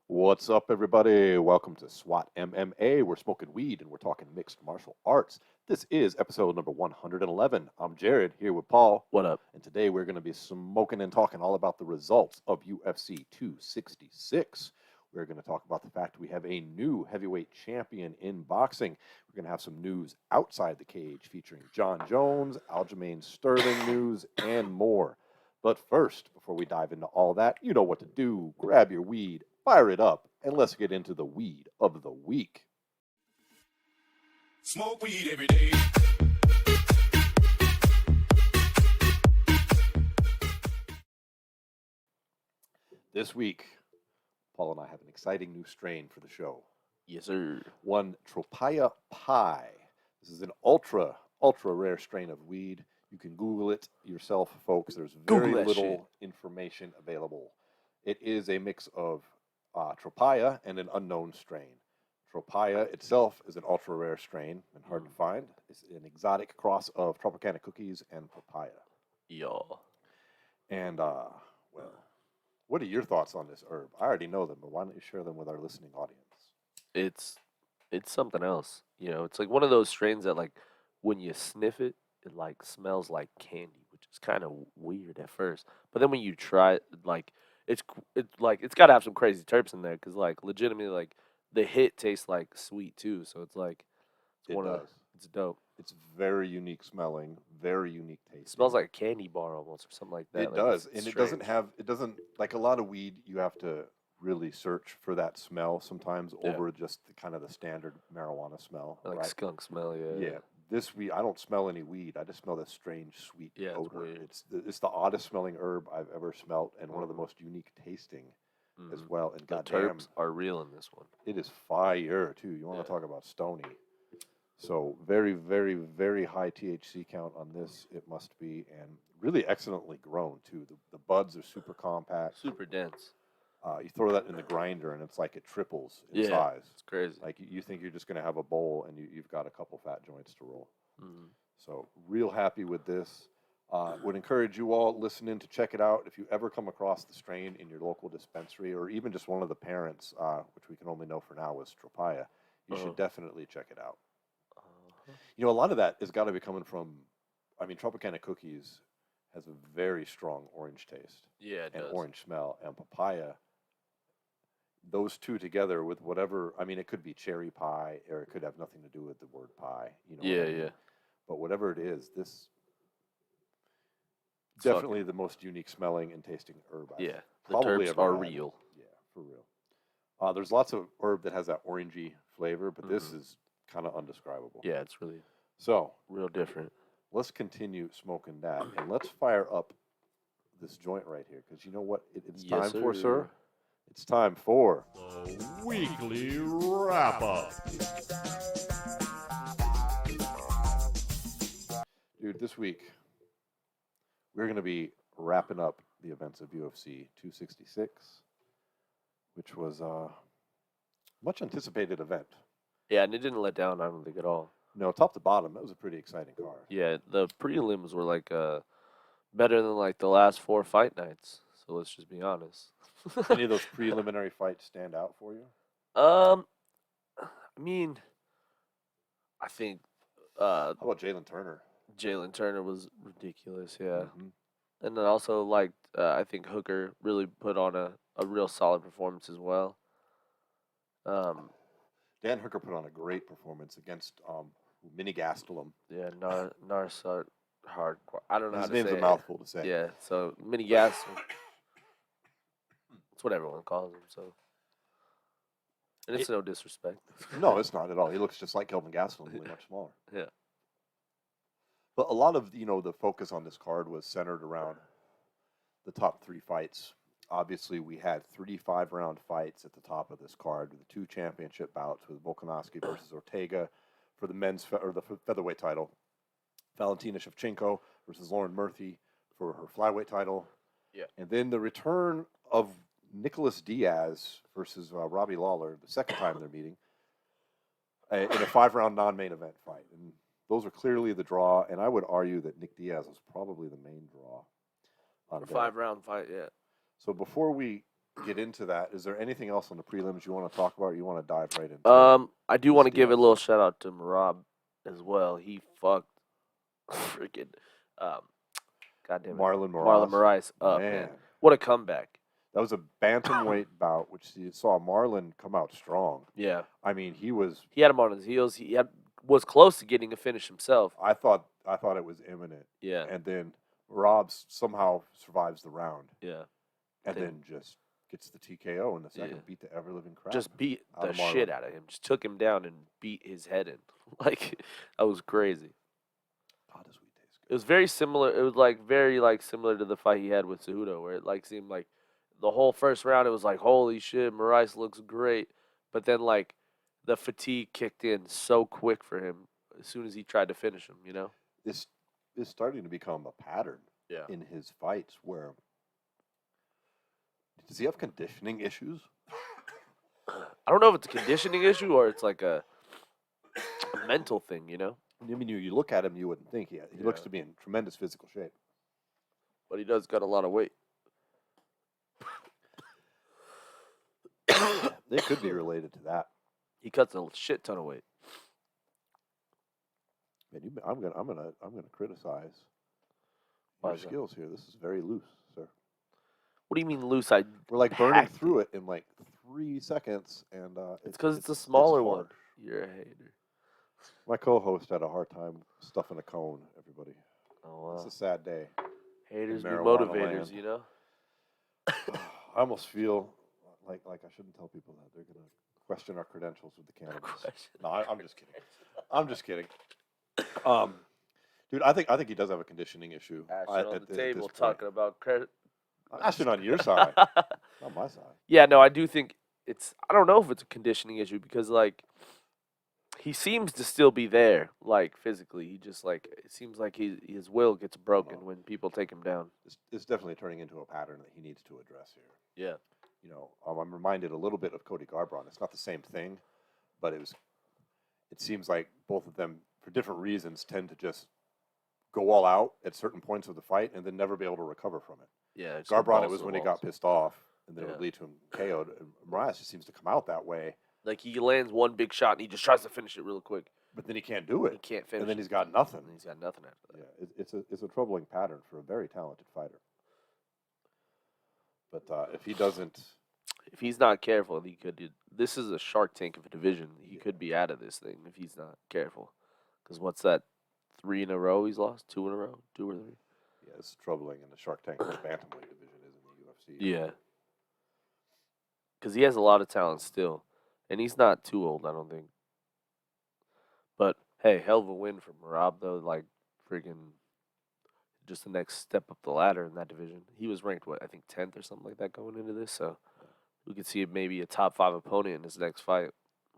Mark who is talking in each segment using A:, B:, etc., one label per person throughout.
A: What's up, everybody? Welcome to S.W.A.T MMA. We're smoking weed and we're talking mixed martial arts. This is episode number 111. I'm Jarrod, here with Paul.
B: What up?
A: And today we're going to be smoking and talking all about the results of UFC 266. We're going to talk about the fact we have a new heavyweight champion in boxing. We're going to have some news outside the cage featuring Jon Jones, Alijamain Sterlings news, and more. But first, before we dive into all that, you know what to do. Grab your weed, fire it up, and let's get into the weed of the week.
C: Smoke weed every day.
A: This week, Paul and I have an exciting new strain for the show.
B: Yes, sir.
A: One Tropaya Pie. This is an ultra rare strain of weed. You can Google it yourself, folks. There's very little information available. It is a mix of Tropaya and an unknown strain. Tropaya itself is an ultra rare strain and hard to find. It's an exotic cross of Tropicana cookies and papaya.
B: Yo.
A: And, well, what are your thoughts on this herb? I already know them, but why don't you share them with our listening audience?
B: It's something else. You know, it's like one of those strains that, like, when you sniff it, it like smells like candy, which is kind of weird at first. But then when you try it, like, it's got to have some crazy terps in there, because, like, legitimately, like, the hit tastes like sweet too. So it's like it's dope.
A: It's very unique smelling, very unique taste.
B: It smells like a candy bar almost, or something like that.
A: It does, and it doesn't like a lot of weed. You have to really search for that smell sometimes over just kind of the standard marijuana smell,
B: like
A: right?
B: Skunk smell.
A: Yeah. This weed, I don't smell any weed. I just smell this strange sweet odor.
B: It's
A: It's the oddest smelling herb I've ever smelt, and one of the most unique tasting as well. And
B: the
A: goddamn,
B: terps are real in this one.
A: it is fire too. You want to talk about stony? So very, very, very high THC count on this. It must be, and really excellently grown too. The buds are super compact,
B: super dense.
A: You throw that in the grinder, and it's like it triples in size.
B: It's crazy.
A: Like you think you're just going to have a bowl, and you've got a couple fat joints to roll.
B: Mm-hmm.
A: So real happy with this. Would encourage you all listening to check it out. If you ever come across the strain in your local dispensary, or even just one of the parents, which we can only know for now was Tropaya, you should definitely check it out. You know, a lot of that has got to be coming from, I mean, Tropicana cookies has a very strong orange taste.
B: Yeah, it
A: and
B: does.
A: Orange smell, and papaya. Those two together with whatever, I mean, it could be cherry pie, or it could have nothing to do with the word pie. You know.
B: Yeah,
A: what I mean?
B: yeah.
A: But whatever it is, this
B: It's
A: definitely the most unique smelling and tasting herb.
B: Yeah, the
A: probably
B: terps
A: ever
B: are
A: had.
B: real.
A: Yeah, for real. There's lots of herb that has that orangey flavor, but this is kind of undescribable.
B: Yeah, it's really
A: So
B: real different.
A: let's continue smoking that, and let's fire up this joint right here, because you know what it's time for, sir? It's time for
C: The weekly wrap-up.
A: Dude, this week we're going to be wrapping up the events of UFC 266, which was a much anticipated event.
B: Yeah, and it didn't let down, I don't think, at all.
A: No, top to bottom, that was a pretty exciting card.
B: Yeah, the prelims were like better than like the last 4 fight nights. So let's just be honest.
A: Any of those preliminary fights stand out for you?
B: I mean, I think
A: How about Jalen Turner?
B: Jalen Turner was ridiculous, yeah.
A: Mm-hmm.
B: And then also, like, I think Hooker really put on a real solid performance as well.
A: Dan Hooker put on a great performance against Mini Gastelum.
B: Yeah, Narsat Hardcore. I don't know how
A: His
B: to
A: name's
B: say
A: a
B: it.
A: mouthful to say.
B: Yeah, so Mini Gas. That's what everyone calls him, so. And it's no disrespect.
A: No, it's not at all. He looks just like Kelvin Gastelum, only much smaller.
B: Yeah.
A: But a lot of, the focus on this card was centered around the top 3 fights. Obviously, we had 3 5-round fights at the top of this card with the 2 championship bouts with Volkanovski versus Ortega for the the featherweight title. Valentina Shevchenko versus Lauren Murphy for her flyweight title.
B: Yeah.
A: And then the return of Nick Diaz versus Robbie Lawler, the second time they're meeting, in a 5-round non-main event fight. And those are clearly the draw, and I would argue that Nick Diaz is probably the main draw.
B: For 5-round fight, yeah.
A: So before we get into that, is there anything else on the prelims you want to talk about, or you want to dive right into?
B: I do want to give a little shout out to Rob as well. He fucked freaking goddamn
A: Marlon
B: Moraes up, man. What a comeback.
A: That was a bantamweight bout, which you saw Marlon come out strong.
B: Yeah.
A: I mean, he
B: had him on his heels. He was close to getting a finish himself.
A: I thought it was imminent.
B: Yeah.
A: And then Rob somehow survives the round.
B: Yeah.
A: And then just gets the TKO in the second, beat the ever-living crap.
B: Just beat the shit out of him. Just took him down and beat his head in. Like, that was crazy.
A: God, this weed tastes good.
B: It was very similar. It was like very similar to the fight he had with Cejudo, where it like seemed like the whole first round it was like, holy shit, Moraes looks great, but then like the fatigue kicked in so quick for him as soon as he tried to finish him. You know,
A: this is starting to become a pattern in his fights. Where does he have conditioning issues?
B: I don't know if it's a conditioning issue or it's like a mental thing. You know,
A: I mean, you look at him, you wouldn't think he looks to be in tremendous physical shape,
B: but he does got a lot of weight.
A: It could be related to that.
B: He cuts a shit ton of weight.
A: Man, I'm gonna criticize your skills here. This is very loose, sir.
B: What do you mean loose?
A: We're like burning through it in like 3 seconds, and
B: it's because it's a smaller one. You're a hater.
A: My co-host had a hard time stuffing a cone. Everybody.
B: Oh wow.
A: It's a sad day.
B: Haters be motivators,
A: land.
B: you know.
A: I almost feel like I shouldn't tell people that they're gonna question our credentials with the cannabis. No, I'm just kidding. I'm just kidding. Dude, I think he does have a conditioning issue.
B: Ashton on the table talking about credit.
A: Ashton on your side, not my side.
B: Yeah, no, I do think I don't know if it's a conditioning issue because like he seems to still be there, like physically. He just like it seems like his will gets broken when people take him down.
A: It's definitely turning into a pattern that he needs to address here.
B: Yeah.
A: You know, I'm reminded a little bit of Cody Garbrandt. It's not the same thing, but it seems like both of them, for different reasons, tend to just go all out at certain points of the fight and then never be able to recover from it.
B: Yeah.
A: Garbrandt, it was when he got pissed off, and then it would lead to him KO'd. And Moraes just seems to come out that way.
B: Like he lands one big shot and he just tries to finish it real quick.
A: But then he can't do it.
B: He can't finish
A: and then
B: it.
A: he's got nothing.
B: And he's got nothing after that.
A: Yeah, it's a troubling pattern for a very talented fighter. But if
B: he's not careful, he could. This is a Shark Tank of a division. He could be out of this thing if he's not careful. Because what's that? 3 in a row he's lost? 2 in a row? 2 or 3?
A: Yeah, it's troubling in the Shark Tank of the bantamweight division, isn't the UFC?
B: Yeah. Because he has a lot of talent still, and he's not too old, I don't think. But hey, hell of a win for Rob though. Like freaking, just the next step up the ladder in that division. He was ranked I think 10th or something like that going into this. So we could see maybe a top 5 opponent in his next fight.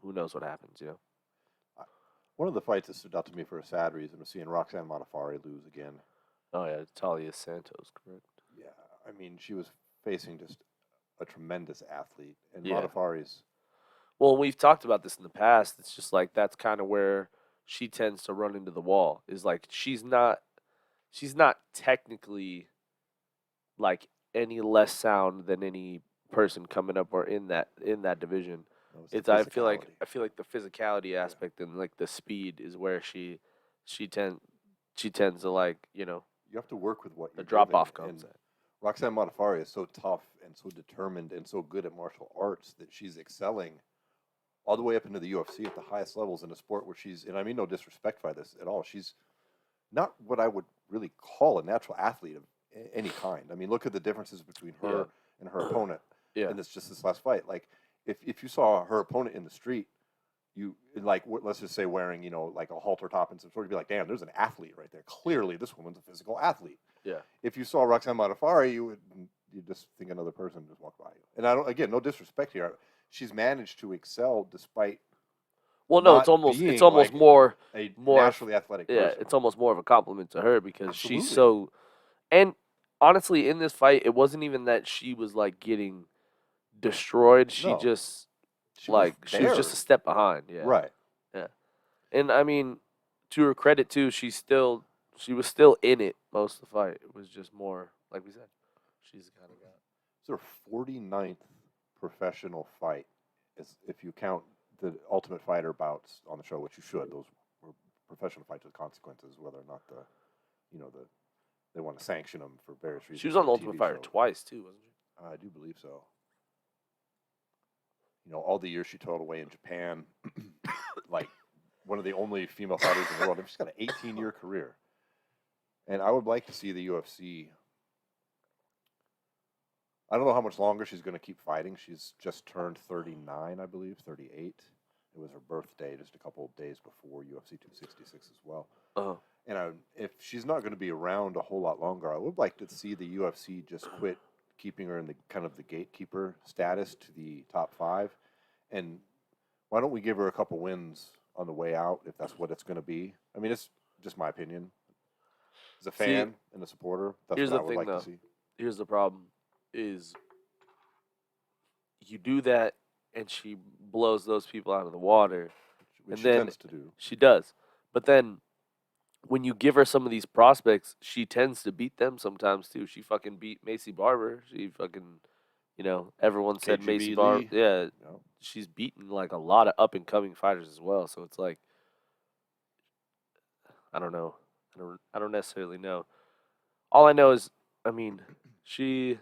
B: Who knows what happens, you know?
A: One of the fights that stood out to me for a sad reason was seeing Roxanne Modafferi lose again.
B: Oh, yeah, Talia Santos, correct?
A: Yeah, I mean, she was facing just a tremendous athlete. And
B: Yeah.
A: Modafferi's...
B: Well, we've talked about this in the past. It's just like that's kind of where she tends to run into the wall. Is like she's not technically like any less sound than any person coming up or in that division. I feel like the physicality aspect and like the speed is where she tends to like, you know,
A: you have to work with what
B: the drop off comes at.
A: Roxanne Modafferi is so tough and so determined and so good at martial arts that she's excelling all the way up into the UFC at the highest levels in a sport where and I mean no disrespect by this at all, she's not what I would really call a natural athlete of any kind. I mean, look at the differences between her and her opponent.
B: Yeah.
A: And it's just this last fight. Like, if you saw her opponent in the street, you like let's just say wearing, you know, like a halter top and some sort, you'd be like, damn, there's an athlete right there. Clearly, this woman's a physical athlete.
B: Yeah. If
A: you saw Roxanne Modafferi, you just think another person just walked by you. And no disrespect here. She's managed to excel despite.
B: Well, no, it's almost like more
A: naturally athletic person.
B: Yeah, it's almost more of a compliment to her because
A: Absolutely.
B: she's so. And honestly, in this fight, it wasn't even that she was like getting destroyed. She was just a step behind. Yeah.
A: Right.
B: Yeah. And I mean, to her credit too, she was still in it most of the fight. It was just more like we said. She's the kind of guy.
A: It's her 49th professional fight, if you count the Ultimate Fighter bouts on the show, which you should. Those were professional fights with consequences, whether or not they want to sanction them for various reasons.
B: She was on the
A: the
B: Ultimate
A: TV
B: Fighter
A: show.
B: twice too, wasn't she?
A: I do believe so. All the years she toiled away in Japan, like one of the only female fighters in the world. She's got an 18-year career. And I would like to see the UFC. I don't know how much longer she's going to keep fighting. She's just turned 39, I believe, 38. It was her birthday just a couple of days before UFC 266 as well.
B: Uh-huh.
A: And if she's not going to be around a whole lot longer, I would like to see the UFC just quit keeping her in the kind of the gatekeeper status to the top 5. And why don't we give her a couple wins on the way out, if that's what it's going to be? I mean, it's just my opinion. As a fan and a supporter, that's
B: here's
A: what I
B: the
A: would
B: thing,
A: like
B: though.
A: to see.
B: Here's the problem: is you do that, and she blows those people out of the water,
A: Which
B: and
A: she
B: then
A: tends to do.
B: she does. But then, when you give her some of these prospects, she tends to beat them sometimes too. She fucking beat Macy Barber. She fucking, everyone said
A: KGB
B: Macy
A: Lee.
B: Barber. Yeah,
A: No.
B: she's beaten like a lot of up and coming fighters as well. So it's like, I don't know. I don't necessarily know. All I know is, I mean, she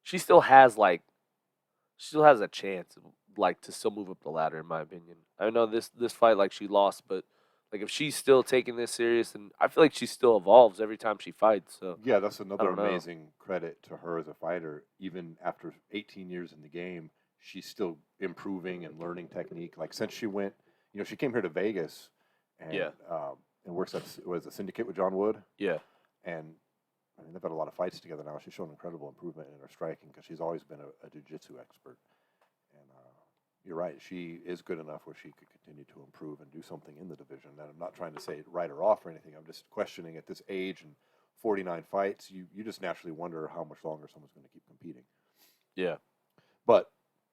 B: still has a chance, like, to still move up the ladder, in my opinion. I know this fight, like, she lost, but like, if she's still taking this serious, and I feel like she still evolves every time she fights. So
A: Yeah, that's another
B: don't know.
A: amazing credit to her as a fighter. Even after 18 years in the game, she's still improving and learning technique. Like, since she went, she came here to Vegas and
B: Yeah.
A: And works at a syndicate with John Wood.
B: yeah,
A: And I mean, they've had a lot of fights together now. She's shown incredible improvement in her striking because she's always been a jiu-jitsu expert. And you're right, she is good enough where she could continue to improve and do something in the division. And I'm not trying to say write her off or anything. I'm just questioning at this age and 49 fights, you just naturally wonder how much longer someone's going to keep competing.
B: yeah.
A: But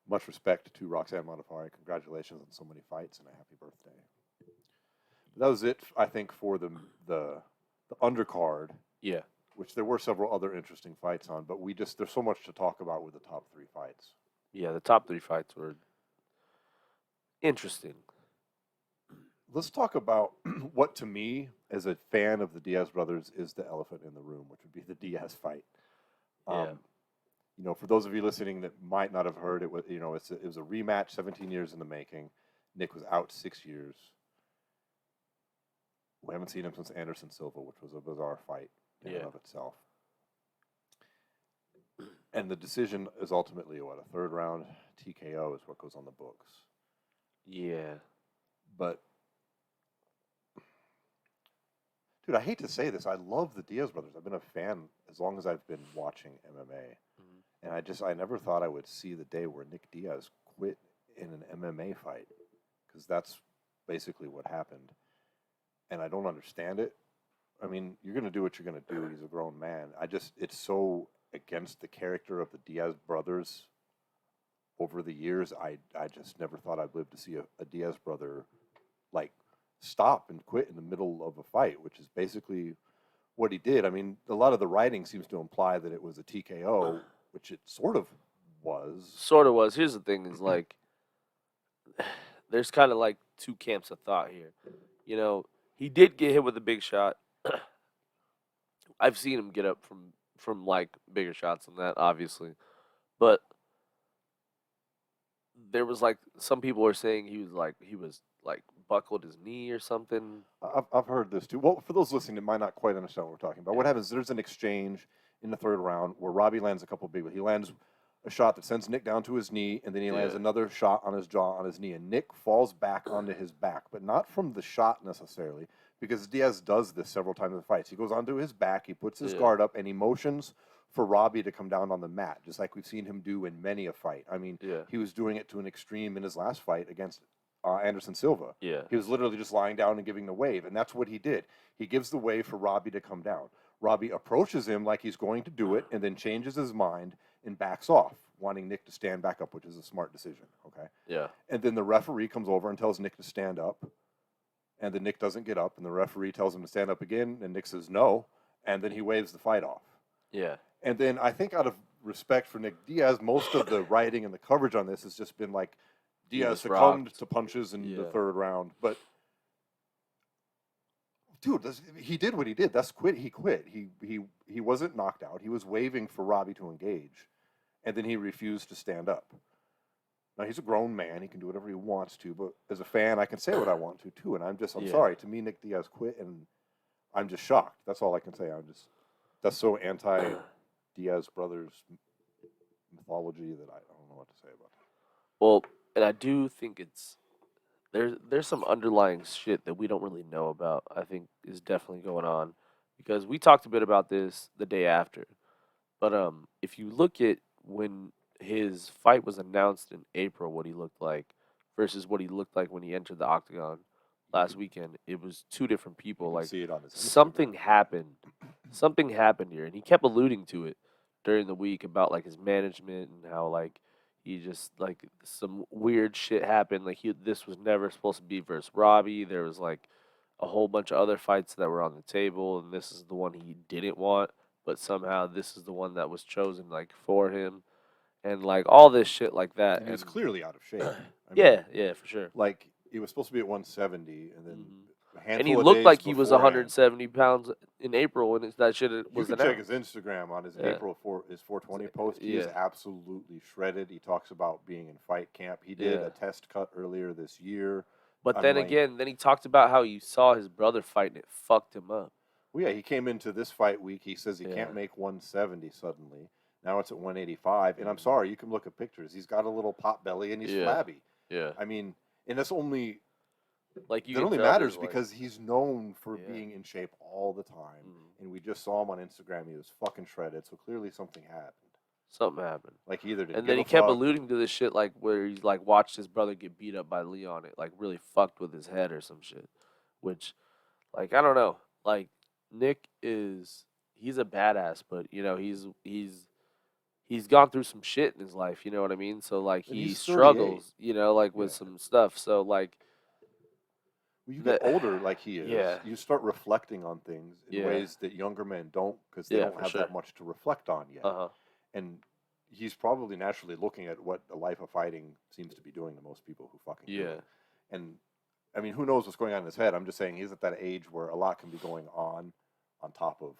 A: much respect to Roxanne Modafferi. Congratulations on so many fights and a happy birthday. That was it, I think, for the undercard.
B: Yeah.
A: Which there were several other interesting fights on, but there's so much to talk about with the top 3 fights.
B: Yeah, the top 3 fights were interesting.
A: Let's talk about what, to me, as a fan of the Diaz brothers, is the elephant in the room, which would be the Diaz fight. For those of you listening that might not have heard, it was a rematch, 17 years in the making. Nick was out 6 years. We haven't seen him since Anderson Silva, which was a bizarre fight in and of itself. And the decision is ultimately a 3rd round TKO is what goes on the books.
B: Yeah.
A: But, dude, I hate to say this. I love the Diaz brothers. I've been a fan as long as I've been watching MMA. Mm-hmm. And I never thought I would see the day where Nick Diaz quit in an MMA fight. Because that's basically what happened. And I don't understand it. I mean, you're going to do what you're going to do. He's a grown man. It's so against the character of the Diaz brothers over the years. I just never thought I'd live to see a Diaz brother, like, stop and quit in the middle of a fight, which is basically what he did. I mean, a lot of the writing seems to imply that it was a TKO, which it sort of was.
B: Sort of was. Here's the thing is, like, there's kind of like 2 camps of thought here. He did get hit with a big shot. I've seen him get up from like bigger shots than that, obviously. But there was like some people were saying he was buckled his knee or something.
A: I've heard this too. Well, for those listening that might not quite understand what we're talking about, what happens is there's an exchange in the 3rd round where Robbie lands a couple big ones. He lands a shot that sends Nick down to his knee, and then he lands another shot on his jaw on his knee, and Nick falls back onto his back, but not from the shot necessarily, because Diaz does this several times in the fights. He goes onto his back, he puts his guard up, and he motions for Robbie to come down on the mat, just like we've seen him do in many a fight. I mean, he was doing it to an extreme in his last fight against Anderson Silva.
B: Yeah.
A: He was literally just lying down and giving the wave, and that's what he did. He gives the wave for Robbie to come down. Robbie approaches him like he's going to do it, and then changes his mind and backs off, wanting Nick to stand back up, which is a smart decision, okay?
B: Yeah.
A: And then the referee comes over and tells Nick to stand up, and then Nick doesn't get up, and the referee tells him to stand up again, and Nick says no, and then he waves the fight off.
B: Yeah.
A: And then I think out of respect for Nick Diaz, most of the writing and the coverage on this has just been like Diaz
B: was
A: succumbed
B: rocked.
A: to punches in the
B: Yeah.
A: third round. But dude, he did what he did. That's quit. He quit. He wasn't knocked out. He was waving for Robbie to engage, and then he refused to stand up. Now he's a grown man. He can do whatever he wants to. But as a fan, I can say what I want to too. And I'm
B: Yeah.
A: sorry. To me, Nick Diaz quit, and I'm just shocked. That's all I can say. That's so anti Diaz brothers mythology that I don't know what to say about that.
B: Well, and I do think there's some underlying shit that we don't really know about. I think is definitely going on because we talked a bit about this the day after. But if you look at when his fight was announced in April, what he looked like versus what he looked like when he entered the octagon last weekend, it was two different people.
A: You can
B: Like
A: see it on his
B: something
A: Instagram.
B: happened here, and he kept alluding to it during the week about like his management and how like he just like some weird shit happened. Like this was never supposed to be versus Robbie. There was like a whole bunch of other fights that were on the table, and this is the one he didn't want, but somehow this is the one that was chosen like for him, and like all this shit like that.
A: And he was
B: And-
A: clearly out of shape. I
B: yeah,
A: mean,
B: yeah, for sure.
A: like he was supposed to be at 170, and then a handful
B: And he
A: of
B: looked
A: days
B: like he was
A: beforehand-
B: 170 pounds in April when that shit
A: You
B: was
A: can
B: announced.
A: check his Instagram on his
B: Yeah.
A: his 420 post. He is
B: Yeah.
A: absolutely shredded. He talks about being in fight camp. He did
B: Yeah.
A: a test cut earlier this year.
B: But
A: I'm
B: then
A: like-
B: again, then he talked about how he saw his brother fight and it fucked him up.
A: Well, yeah, he came into this fight week. He says he
B: Yeah.
A: can't make 170 suddenly. Now it's at 185. And I'm sorry, you can look at pictures. He's got a little pot belly and he's
B: Yeah.
A: flabby.
B: Yeah.
A: I mean, and that's only
B: Like you
A: that
B: can
A: only
B: tell
A: matters
B: there's, like-
A: because he's known for
B: Yeah.
A: being in shape all the time.
B: Mhm.
A: And we just saw him on Instagram. He was fucking shredded. So clearly something happened.
B: something happened.
A: Like he either didn't
B: And then he
A: give a
B: kept
A: fuck.
B: alluding to this shit like where he's like watched his brother get beat up by Leon. It like really fucked with his head or some shit. Which, like, I don't know. Like Nick he's a badass, but you know, he's gone through some shit in his life, you know what I mean? So like
A: And
B: he
A: he's 38.
B: struggles, you know, like with
A: Yeah.
B: some stuff. So like
A: When you get
B: that-
A: older like he is,
B: Yeah.
A: you start reflecting on things in
B: Yeah.
A: ways that younger men don't because they
B: Yeah,
A: don't
B: for
A: have
B: sure.
A: that much to reflect on yet.
B: uh-huh.
A: And he's probably naturally looking at what the life of fighting seems to be doing to most people who fucking do
B: Yeah.
A: it. And I mean, who knows what's going on in his head? I'm just saying he's at that age where a lot can be going on top of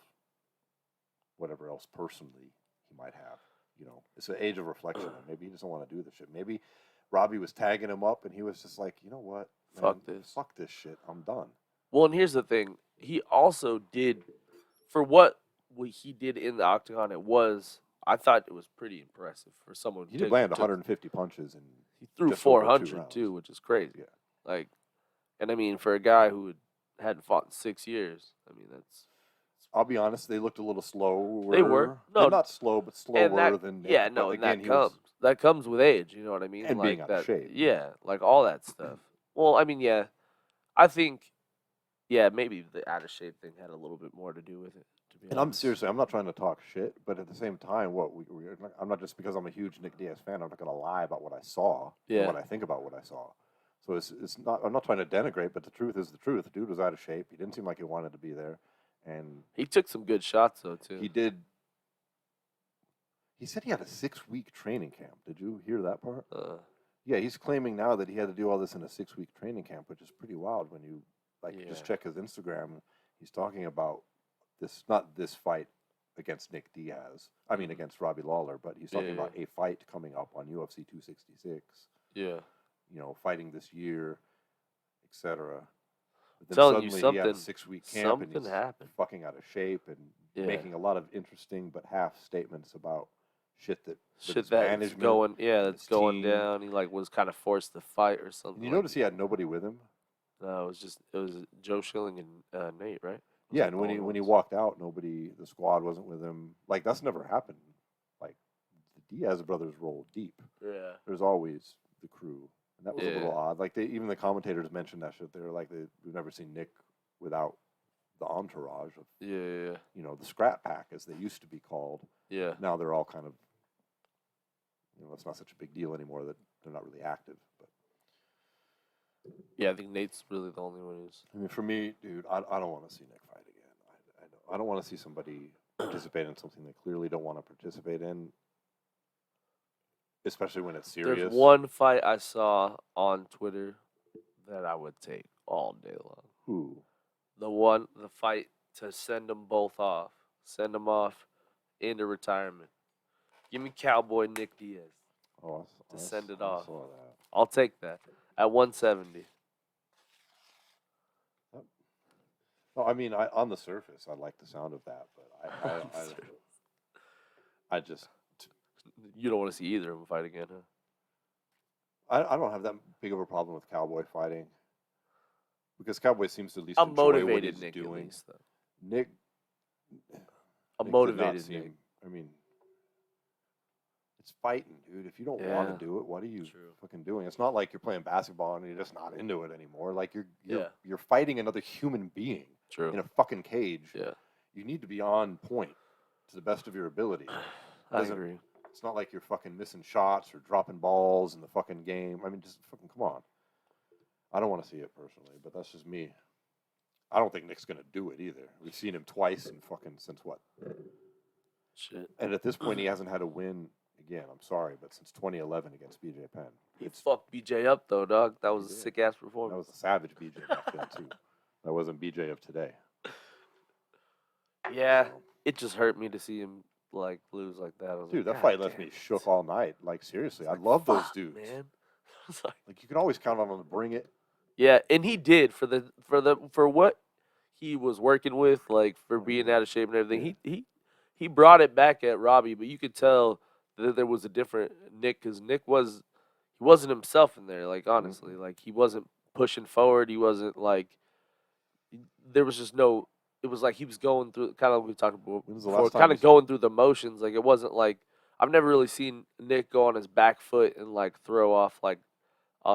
A: whatever else personally he might have. You know, it's an age of reflection. Maybe he doesn't want to do this shit. Maybe Robbie was tagging him up, and he was just like, you know what?
B: Fuck
A: Man,
B: this.
A: Fuck this shit. I'm done.
B: Well, and here's the thing. He also did, for what he did in the octagon, I thought it was pretty impressive for someone.
A: He did land 150 punches, and
B: He threw
A: just over 2
B: 400
A: rounds.
B: too, which is crazy.
A: Yeah.
B: Like, and I mean, for a guy who hadn't fought in 6 years, I mean, that's.
A: I'll be honest, they looked a little slower.
B: They were.
A: They're
B: No,
A: not slow, but slower
B: and that,
A: than Nick.
B: yeah,
A: But
B: no, and
A: again,
B: that
A: he was-
B: comes with age. You know what I mean?
A: And
B: like
A: being out of
B: that,
A: shape.
B: Yeah, like all that stuff. Well, I mean, yeah, I think, yeah, maybe the out of shape thing had a little bit more to do with it. To be
A: And I'm
B: honest.
A: seriously, I'm not trying to talk shit, but at the same time, I'm not just because I'm a huge Nick Diaz fan. I'm not going to lie about what I saw, and
B: Yeah.
A: what I think about what I saw. So it's not. I'm not trying to denigrate, but the truth is the truth. The dude was out of shape. He didn't seem like he wanted to be there, and
B: He took some good shots though too.
A: he did. He said he had a 6-week training camp. Did you hear that part? Yeah, he's claiming now that he had to do all this in a 6-week training camp, which is pretty wild when you just
B: Yeah.
A: check his Instagram. He's talking about this, not this fight against Nick Diaz. I mean, against Robbie Lawler, but he's talking
B: Yeah,
A: about a fight coming up on UFC 266.
B: Yeah.
A: You know, fighting this year, etc. But then
B: Telling you
A: suddenly he had a
B: something-
A: 6-week camp and
B: something
A: he's
B: happened.
A: fucking out of shape and
B: Yeah.
A: making a lot of interesting but half statements about shit that with
B: Shit
A: his
B: that's
A: management.
B: going,
A: and
B: that's
A: his
B: going
A: team.
B: down. He like was kind of forced to fight or something.
A: And you
B: like
A: notice he had nobody with him.
B: No, it was Joe Schilling and Nate, right? Was
A: Yeah,
B: it
A: and
B: the
A: when he
B: only
A: when he
B: ones?
A: walked out, the squad wasn't with him. Like that's never happened. Like the Diaz brothers roll deep.
B: Yeah.
A: There's always the crew, and that was a
B: Yeah.
A: little odd. Like even the commentators mentioned that shit. They were like, we've never seen Nick without the entourage of
B: Yeah.
A: the Scrap Pack as they used to be called.
B: Yeah.
A: Now they're all kind of it's not such a big deal anymore that they're not really active. But
B: Yeah, I think Nate's really the only one who's.
A: I mean, for me, dude, I don't want to see Nick fight again. I don't want to see somebody participate in something they clearly don't want to participate in, especially when it's serious.
B: There's one fight I saw on Twitter that I would take all day long.
A: Who?
B: The fight to send them both off, send them off into retirement. Give me Cowboy Nick Diaz.
A: Oh,
B: To send it
A: I
B: off.
A: saw that.
B: I'll take that at 170.
A: No, I mean, on the surface, I like the sound of that, but I just,
B: You don't want to see either of them fight again, huh?
A: I don't have that big of a problem with Cowboy fighting because Cowboy seems to at least
B: I'm
A: enjoy what
B: motivated
A: he's
B: Nick
A: doing.
B: at least, though.
A: Nick,
B: I'm
A: Nick did not
B: motivated
A: seem-
B: Nick.
A: I mean, it's fighting, dude. If you don't want to do it, what are you fucking doing? It's not like you're playing basketball and you're just not into it anymore. Like you're fighting another human being in a fucking cage.
B: Yeah,
A: You need to be on point to the best of your ability.
B: I agree.
A: It's not like you're fucking missing shots or dropping balls in the fucking game. I mean, just fucking come on. I don't want to see it personally, but that's just me. I don't think Nick's gonna do it either. We've seen him twice in fucking since what?
B: Shit.
A: And at this point, he hasn't had a win again. I'm sorry, but since 2011 against BJ Penn,
B: He fucked BJ up though, dog. That was a sick ass
A: that
B: performance.
A: was a savage BJ back then too. That wasn't BJ of today.
B: Yeah,
A: So,
B: it just hurt me to see him like lose like that. I was
A: dude,
B: like,
A: that
B: "God
A: fight left
B: damn
A: me
B: it."
A: shook all night. Like seriously, I
B: Like,
A: love those
B: fuck,
A: dudes.
B: man. I was like,
A: Like you can always count on them to bring it.
B: yeah, and he did for what he was working with, like for being out of shape and everything. He brought it back at Robbie, but you could tell that there was a different Nick because he wasn't himself in there. Like honestly, like he wasn't pushing forward. He wasn't like there was just no. It was like he was going through kind of like we talked about
A: When was the
B: before,
A: last time
B: kind
A: you
B: of
A: saw-
B: going through the motions. Like it wasn't like I've never really seen Nick go on his back foot and like throw off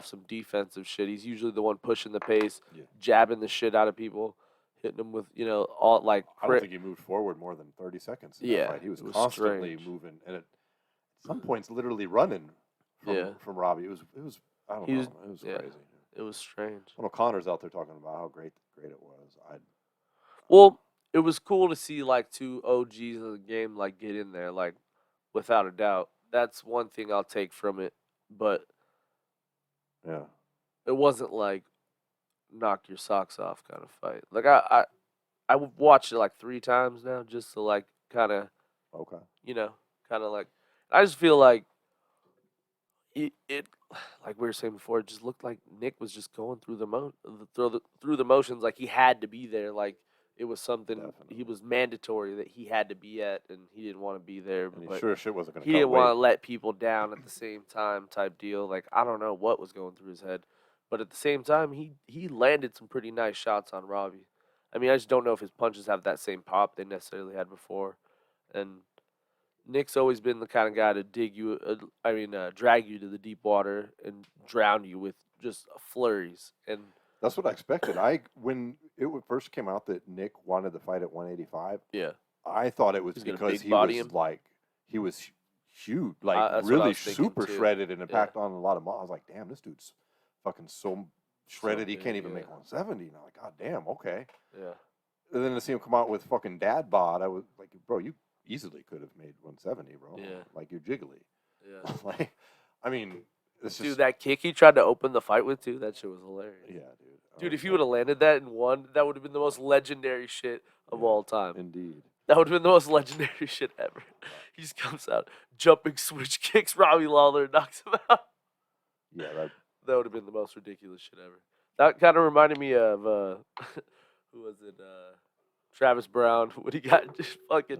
B: some defensive shit. He's usually the one pushing the pace, jabbing the shit out of people, hitting them with all like.
A: I don't think he moved forward more than 30 seconds in that fight. He was
B: it was
A: constantly
B: strange.
A: moving, and at some points, literally running from Robbie. It was I don't know. It was crazy.
B: It was strange.
A: When O'Connor's out there talking about how great it was,
B: Well, it was cool to see like two OGs of the game like get in there, like without a doubt. That's one thing I'll take from it, but
A: yeah.
B: it wasn't like knock your socks off kind of fight. Like I watched it like 3 times now just to like kind of kind of like I just feel like it like we were saying before, it just looked like Nick was just going through through the motions like he had to be there, like it was something he was mandatory that he had to be at, and he didn't want to be there.
A: And
B: but
A: he sure shit wasn't going to.
B: He didn't want to let people down at the same time, type deal. Like I don't know what was going through his head, but at the same time, he landed some pretty nice shots on Robbie. I mean, I just don't know if his punches have that same pop they necessarily had before, and Nick's always been the kind of guy to drag you to the deep water and drown you with just flurries. And
A: that's what I expected. When it first came out that Nick wanted to fight at 185, I thought it was because he was huge, like really super shredded and packed on a lot of muscle. I was like, damn, this dude's fucking so shredded he can't even make 170. And I'm like, god damn, okay.
B: Yeah.
A: And then to see him come out with fucking dad bod, I was like, bro, you easily could have made 170, bro.
B: Yeah.
A: Like you're jiggly.
B: Yeah.
A: Like, I mean,
B: dude, that kick he tried to open the fight with too, that shit was hilarious.
A: Yeah, dude.
B: Dude, if he would have landed that and won, that would have been the most legendary shit of all time.
A: Indeed.
B: That would have been the most legendary shit ever. He just comes out, jumping switch kicks Robbie Lawler and knocks him out.
A: Yeah,
B: that would have been the most ridiculous shit ever. That kind of reminded me of who was it? Travis Brown when he got just fucking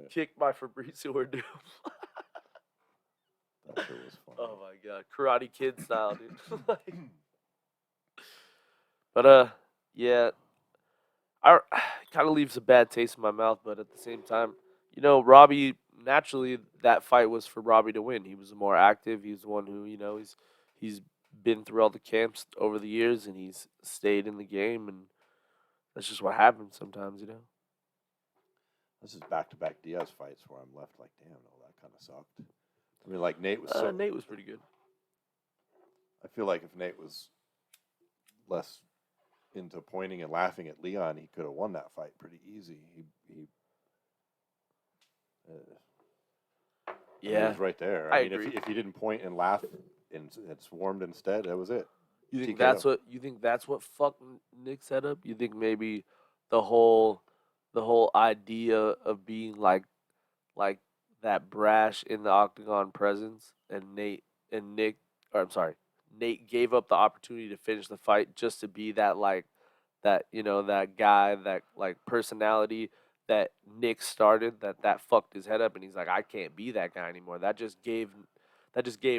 B: kicked by Fabrizio Werdum.
A: That shit was fun.
B: Oh my god, Karate Kid style, dude. But yeah, I kind of leaves a bad taste in my mouth. But at the same time, Robbie, naturally that fight was for Robbie to win. He was more active. He's the one who he's been through all the camps over the years, and he's stayed in the game, and that's just what happens sometimes,
A: This is back-to-back Diaz fights where I'm left like, damn, no, that kind of sucked. I mean, like Nate was
B: Nate was pretty good.
A: I feel like if Nate was less into pointing and laughing at Leon, he could have won that fight pretty easy. He I mean, it was right there.
B: I
A: I mean,
B: agree.
A: if he didn't point and laugh and had swarmed instead, that was it.
B: You think
A: TKO.
B: that's what fucked Nick's head up? You think maybe the whole idea of being like that brash in the octagon presence, and Nick, or I'm sorry, Nate gave up the opportunity to finish the fight just to be that that guy, that like personality that Nick started, that fucked his head up, and he's like, I can't be that guy anymore. That just gave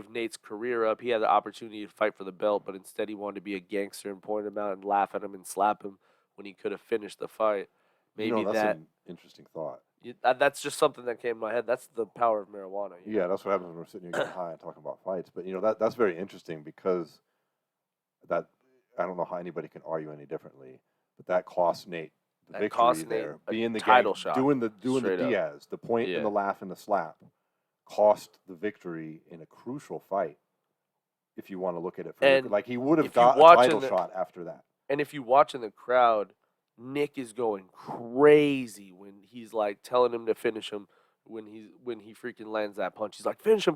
B: Nate's career up. He had the opportunity to fight for the belt, but instead he wanted to be a gangster and point him out and laugh at him and slap him when he could have finished the fight. Maybe
A: that's
B: that.
A: an interesting thought.
B: That's just something that came to my head. That's the power of marijuana.
A: Yeah, that's what happens when we're sitting here getting high and talking about fights. But that's very interesting because that I don't know how anybody can argue any differently. But that cost Nate the victory there, being the
B: title
A: gang,
B: shot,
A: doing the
B: straight up.
A: Diaz, the point and the laugh and the slap, cost the victory in a crucial fight. If you want to look at it, like he would have got a title shot after that.
B: And if you watch in the crowd, Nick is going crazy when he's like telling him to finish him. When he freaking lands that punch, he's like, finish him,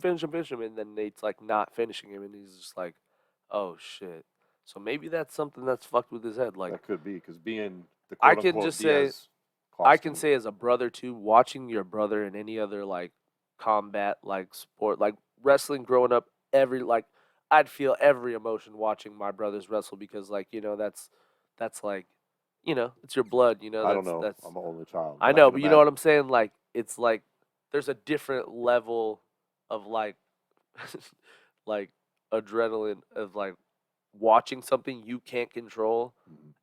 B: and then Nate's like not finishing him, and he's just like, oh shit. So maybe that's something that's fucked with his head. Like
A: that could be because being the
B: I can just
A: Diaz
B: say, I can say as a brother too, watching your brother in any other like combat like sport, like wrestling growing up, I'd feel every emotion watching my brothers wrestle because like that's like it's your blood.
A: I don't know. I'm an only child.
B: I know, but you know what I'm saying. Like it's like there's a different level of like like adrenaline of like watching something you can't control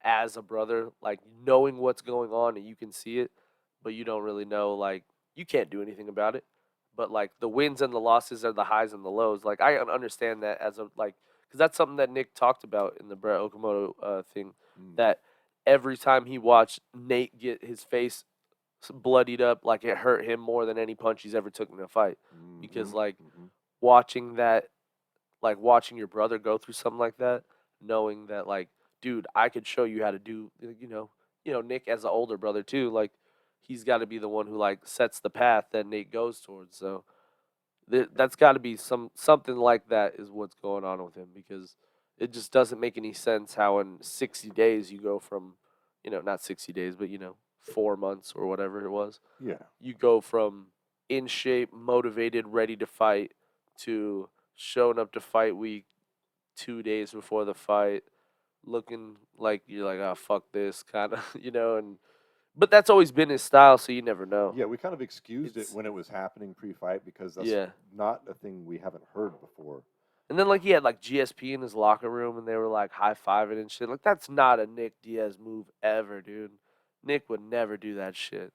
B: as a brother, like knowing what's going on and you can see it, but you don't really know, like you can't do anything about it. But like the wins and the losses are the highs and the lows. Like I understand that as a like because that's something that Nick talked about in the Brett Okamoto thing. That every time he watched Nate get his face bloodied up, like it hurt him more than any punch he's ever took in a fight. Because like watching that, like watching your brother go through something like that, knowing that like, dude, I could show you how to do, Nick as an older brother too, like he's got to be the one who like sets the path that Nate goes towards. So that's got to be something like that is what's going on with him because it just doesn't make any sense how in 60 days you go from, not 60 days, but 4 months or whatever it was.
A: Yeah.
B: You go from in shape, motivated, ready to fight to showing up to fight week 2 days before the fight, looking like you're like, oh, fuck this, kind of, but that's always been his style, so you never know.
A: Yeah, we kind of excused it when it was happening pre-fight because that's not a thing we haven't heard before.
B: And then, like, he had, like, GSP in his locker room, and they were, like, high-fiving and shit. Like, that's not a Nick Diaz move ever, dude. Nick would never do that shit.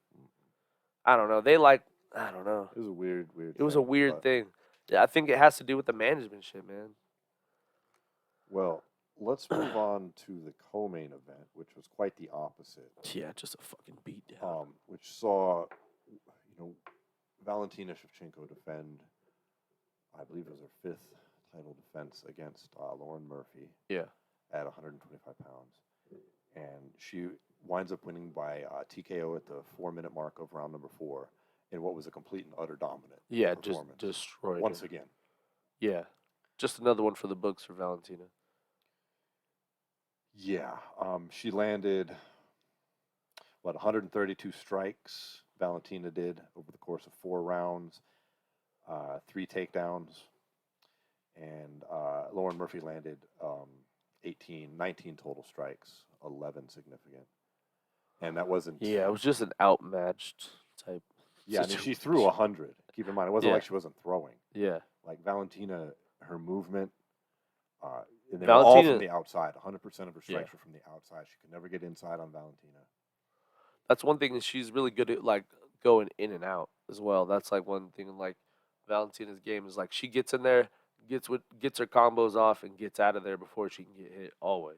B: I don't know. I don't know.
A: It was a weird
B: It was a weird thing. Yeah, I think it has to do with the management shit, man.
A: Well, let's move on to the co-main event, which was quite the opposite.
B: Yeah, just a fucking beatdown.
A: Which saw, Valentina Shevchenko defend, I believe it was her 5th title defense against Lauren Murphy.
B: Yeah.
A: At 125 pounds. And she winds up winning by TKO at the 4-minute mark of round number 4 in what was a complete and utter dominant performance.
B: Just destroyed
A: once
B: her.
A: again.
B: Yeah. Just another one for the books for Valentina.
A: Yeah. She landed, 132 strikes, Valentina did, over the course of 4 rounds, 3 takedowns. And Lauren Murphy landed 19 total strikes, 11 significant. And that wasn't...
B: Yeah, it was just an outmatched type.
A: Yeah, I mean, she threw 100. Keep in mind, it wasn't like she wasn't throwing.
B: Yeah.
A: Like, Valentina, her movement, and they
B: Valentina,
A: were all from the outside. 100% of her strikes were from the outside. She could never get inside on Valentina.
B: That's one thing that she's really good at, like, going in and out as well. That's, like, one thing, like, Valentina's game is, like, she gets in there, gets her combos off, and gets out of there before she can get hit, always.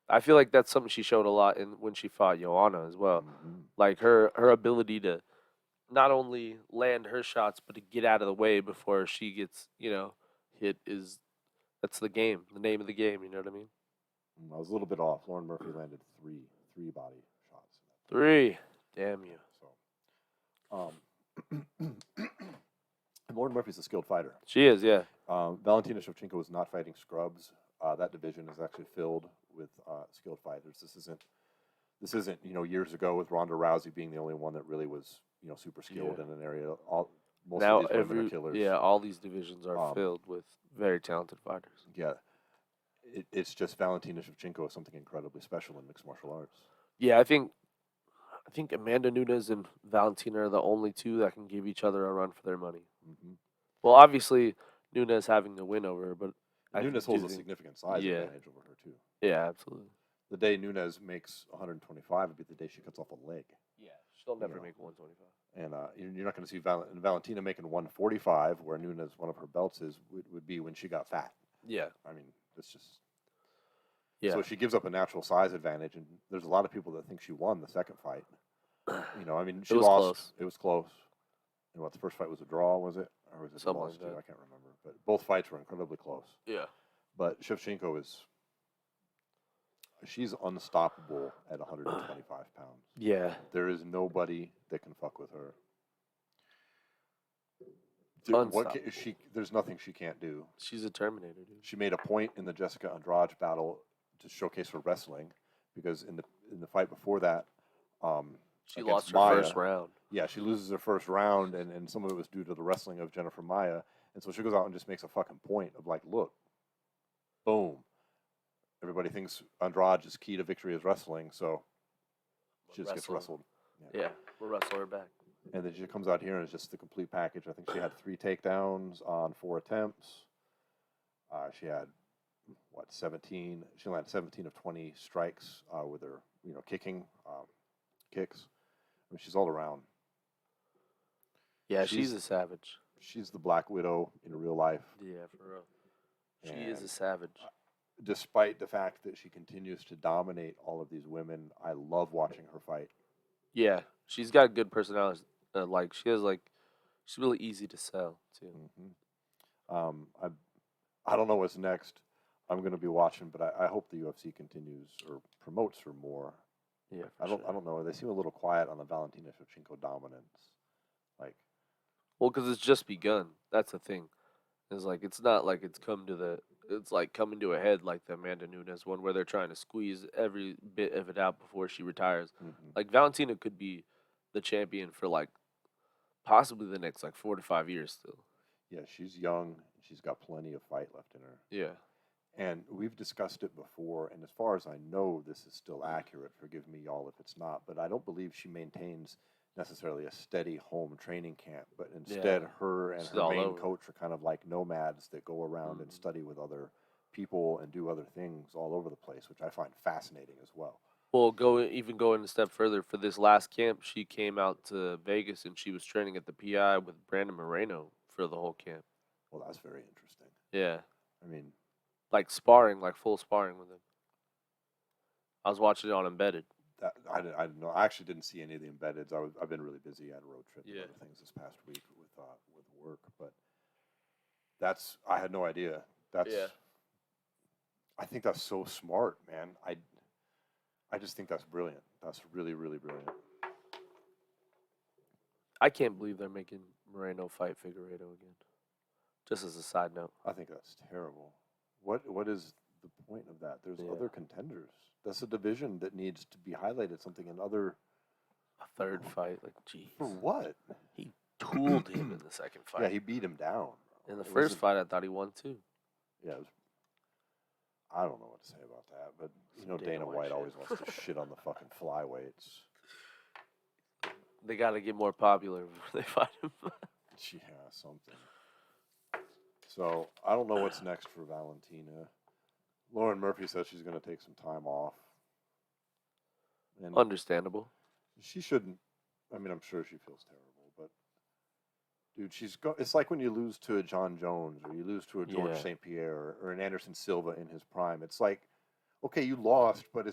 B: I feel like that's something she showed a lot when she fought Joanna as well.
A: Mm-hmm.
B: Like, her ability to not only land her shots, but to get out of the way before she gets, hit that's the game, the name of the game, you know what I mean?
A: I was a little bit off. Lauren Murphy landed three body shots.
B: 3. Damn you.
A: So, and Lauren Murphy's a skilled fighter.
B: She is, yeah.
A: Valentina Shevchenko is not fighting scrubs. That division is actually filled with skilled fighters. This isn't years ago with Ronda Rousey being the only one that really was super skilled in an area. Most
B: Now
A: of these women are killers.
B: Yeah, all these divisions are filled with very talented fighters.
A: Yeah, it's just Valentina Shevchenko is something incredibly special in mixed martial arts.
B: Yeah, I think Amanda Nunes and Valentina are the only two that can give each other a run for their money.
A: Mm-hmm.
B: Well, obviously Nunes having the win over her, but
A: Nunes holds a significant size advantage over her too.
B: Yeah, absolutely.
A: The day Nunes makes 125 would be the day she cuts off a leg.
B: Yeah, she'll never make 125.
A: And you're not going to see Valentina making 145, where Nunes, one of her belts is, would be when she got fat.
B: Yeah.
A: I mean, it's just...
B: Yeah.
A: So she gives up a natural size advantage, and there's a lot of people that think she won the second fight. I mean, she lost.
B: Close.
A: It was close. And the first fight was a draw, was it? Or was it
B: Something
A: a loss
B: like
A: too?
B: that.
A: I can't remember. But both fights were incredibly close.
B: Yeah.
A: But Shevchenko she's unstoppable at 125 pounds.
B: Yeah.
A: There is nobody that can fuck with her. There's nothing she can't do.
B: She's a Terminator, dude.
A: She made a point in the Jessica Andrade battle to showcase her wrestling, because in the fight before that,
B: she lost her first round.
A: Yeah, she loses her first round, and some of it was due to the wrestling of Jennifer Maia. And so she goes out and just makes a fucking point of like, look, boom. Everybody thinks Andrade is key to victory is wrestling, so she just gets wrestled.
B: Yeah, we'll wrestle her back.
A: And then she comes out here and it's just the complete package. I think she had 3 takedowns on 4 attempts. She had, 17? She landed 17 of 20 strikes with her, kicking kicks. I mean, she's all around.
B: Yeah, she's a savage.
A: She's the Black Widow in real life.
B: Yeah, for real. She is a savage.
A: Despite the fact that she continues to dominate all of these women, I love watching her fight.
B: Yeah, she's got good personality. She's really easy to sell too.
A: Mm-hmm. I don't know what's next. I'm going to be watching, but I hope the UFC continues or promotes her more.
B: Yeah,
A: I don't know. They seem a little quiet on the Valentina Shevchenko dominance.
B: Well, because it's just begun. That's the thing. It's not like it's coming to a head like the Amanda Nunes one, where they're trying to squeeze every bit of it out before she retires.
A: Mm-hmm.
B: Like, Valentina could be the champion for possibly the next 4 to 5 years still.
A: Yeah, she's young. She's got plenty of fight left in her.
B: Yeah.
A: And we've discussed it before, and as far as I know, this is still accurate. Forgive me, y'all, if it's not. But I don't believe she maintains necessarily a steady home training camp, but instead her and her main coach are kind of like nomads that go around and study with other people and do other things all over the place, which I find fascinating as well.
B: Well, going a step further, for this last camp, she came out to Vegas and she was training at the PI with Brandon Moreno for the whole camp.
A: Well, that's very interesting.
B: Yeah.
A: I mean,
B: sparring, full sparring with him. I was watching it on Embedded.
A: I didn't know. I actually didn't see any of the embeddeds. I've been really busy. I had a road trip and other things this past week with work, but I had no idea. I think that's so smart, man. I just think that's brilliant. That's really, really brilliant.
B: I can't believe they're making Moreno fight Figueiredo again. Just as a side note.
A: I think that's terrible. What is the point of that? There's other contenders. That's a division that needs to be highlighted. Something in other...
B: A third fight, jeez.
A: For what?
B: He tooled him in the second fight.
A: Yeah, he beat him down.
B: In the first fight, I thought he won too.
A: Yeah, I don't know what to say about that, but Dana White always wants to shit on the fucking flyweights.
B: They got to get more popular before they fight him.
A: Yeah, something. So, I don't know what's next for Valentina. Lauren Murphy says she's going to take some time off. And
B: understandable.
A: She shouldn't. I mean, I'm sure she feels terrible, but dude, it's like when you lose to a Jon Jones or you lose to a George St. Pierre or an Anderson Silva in his prime. It's like, okay, you lost, but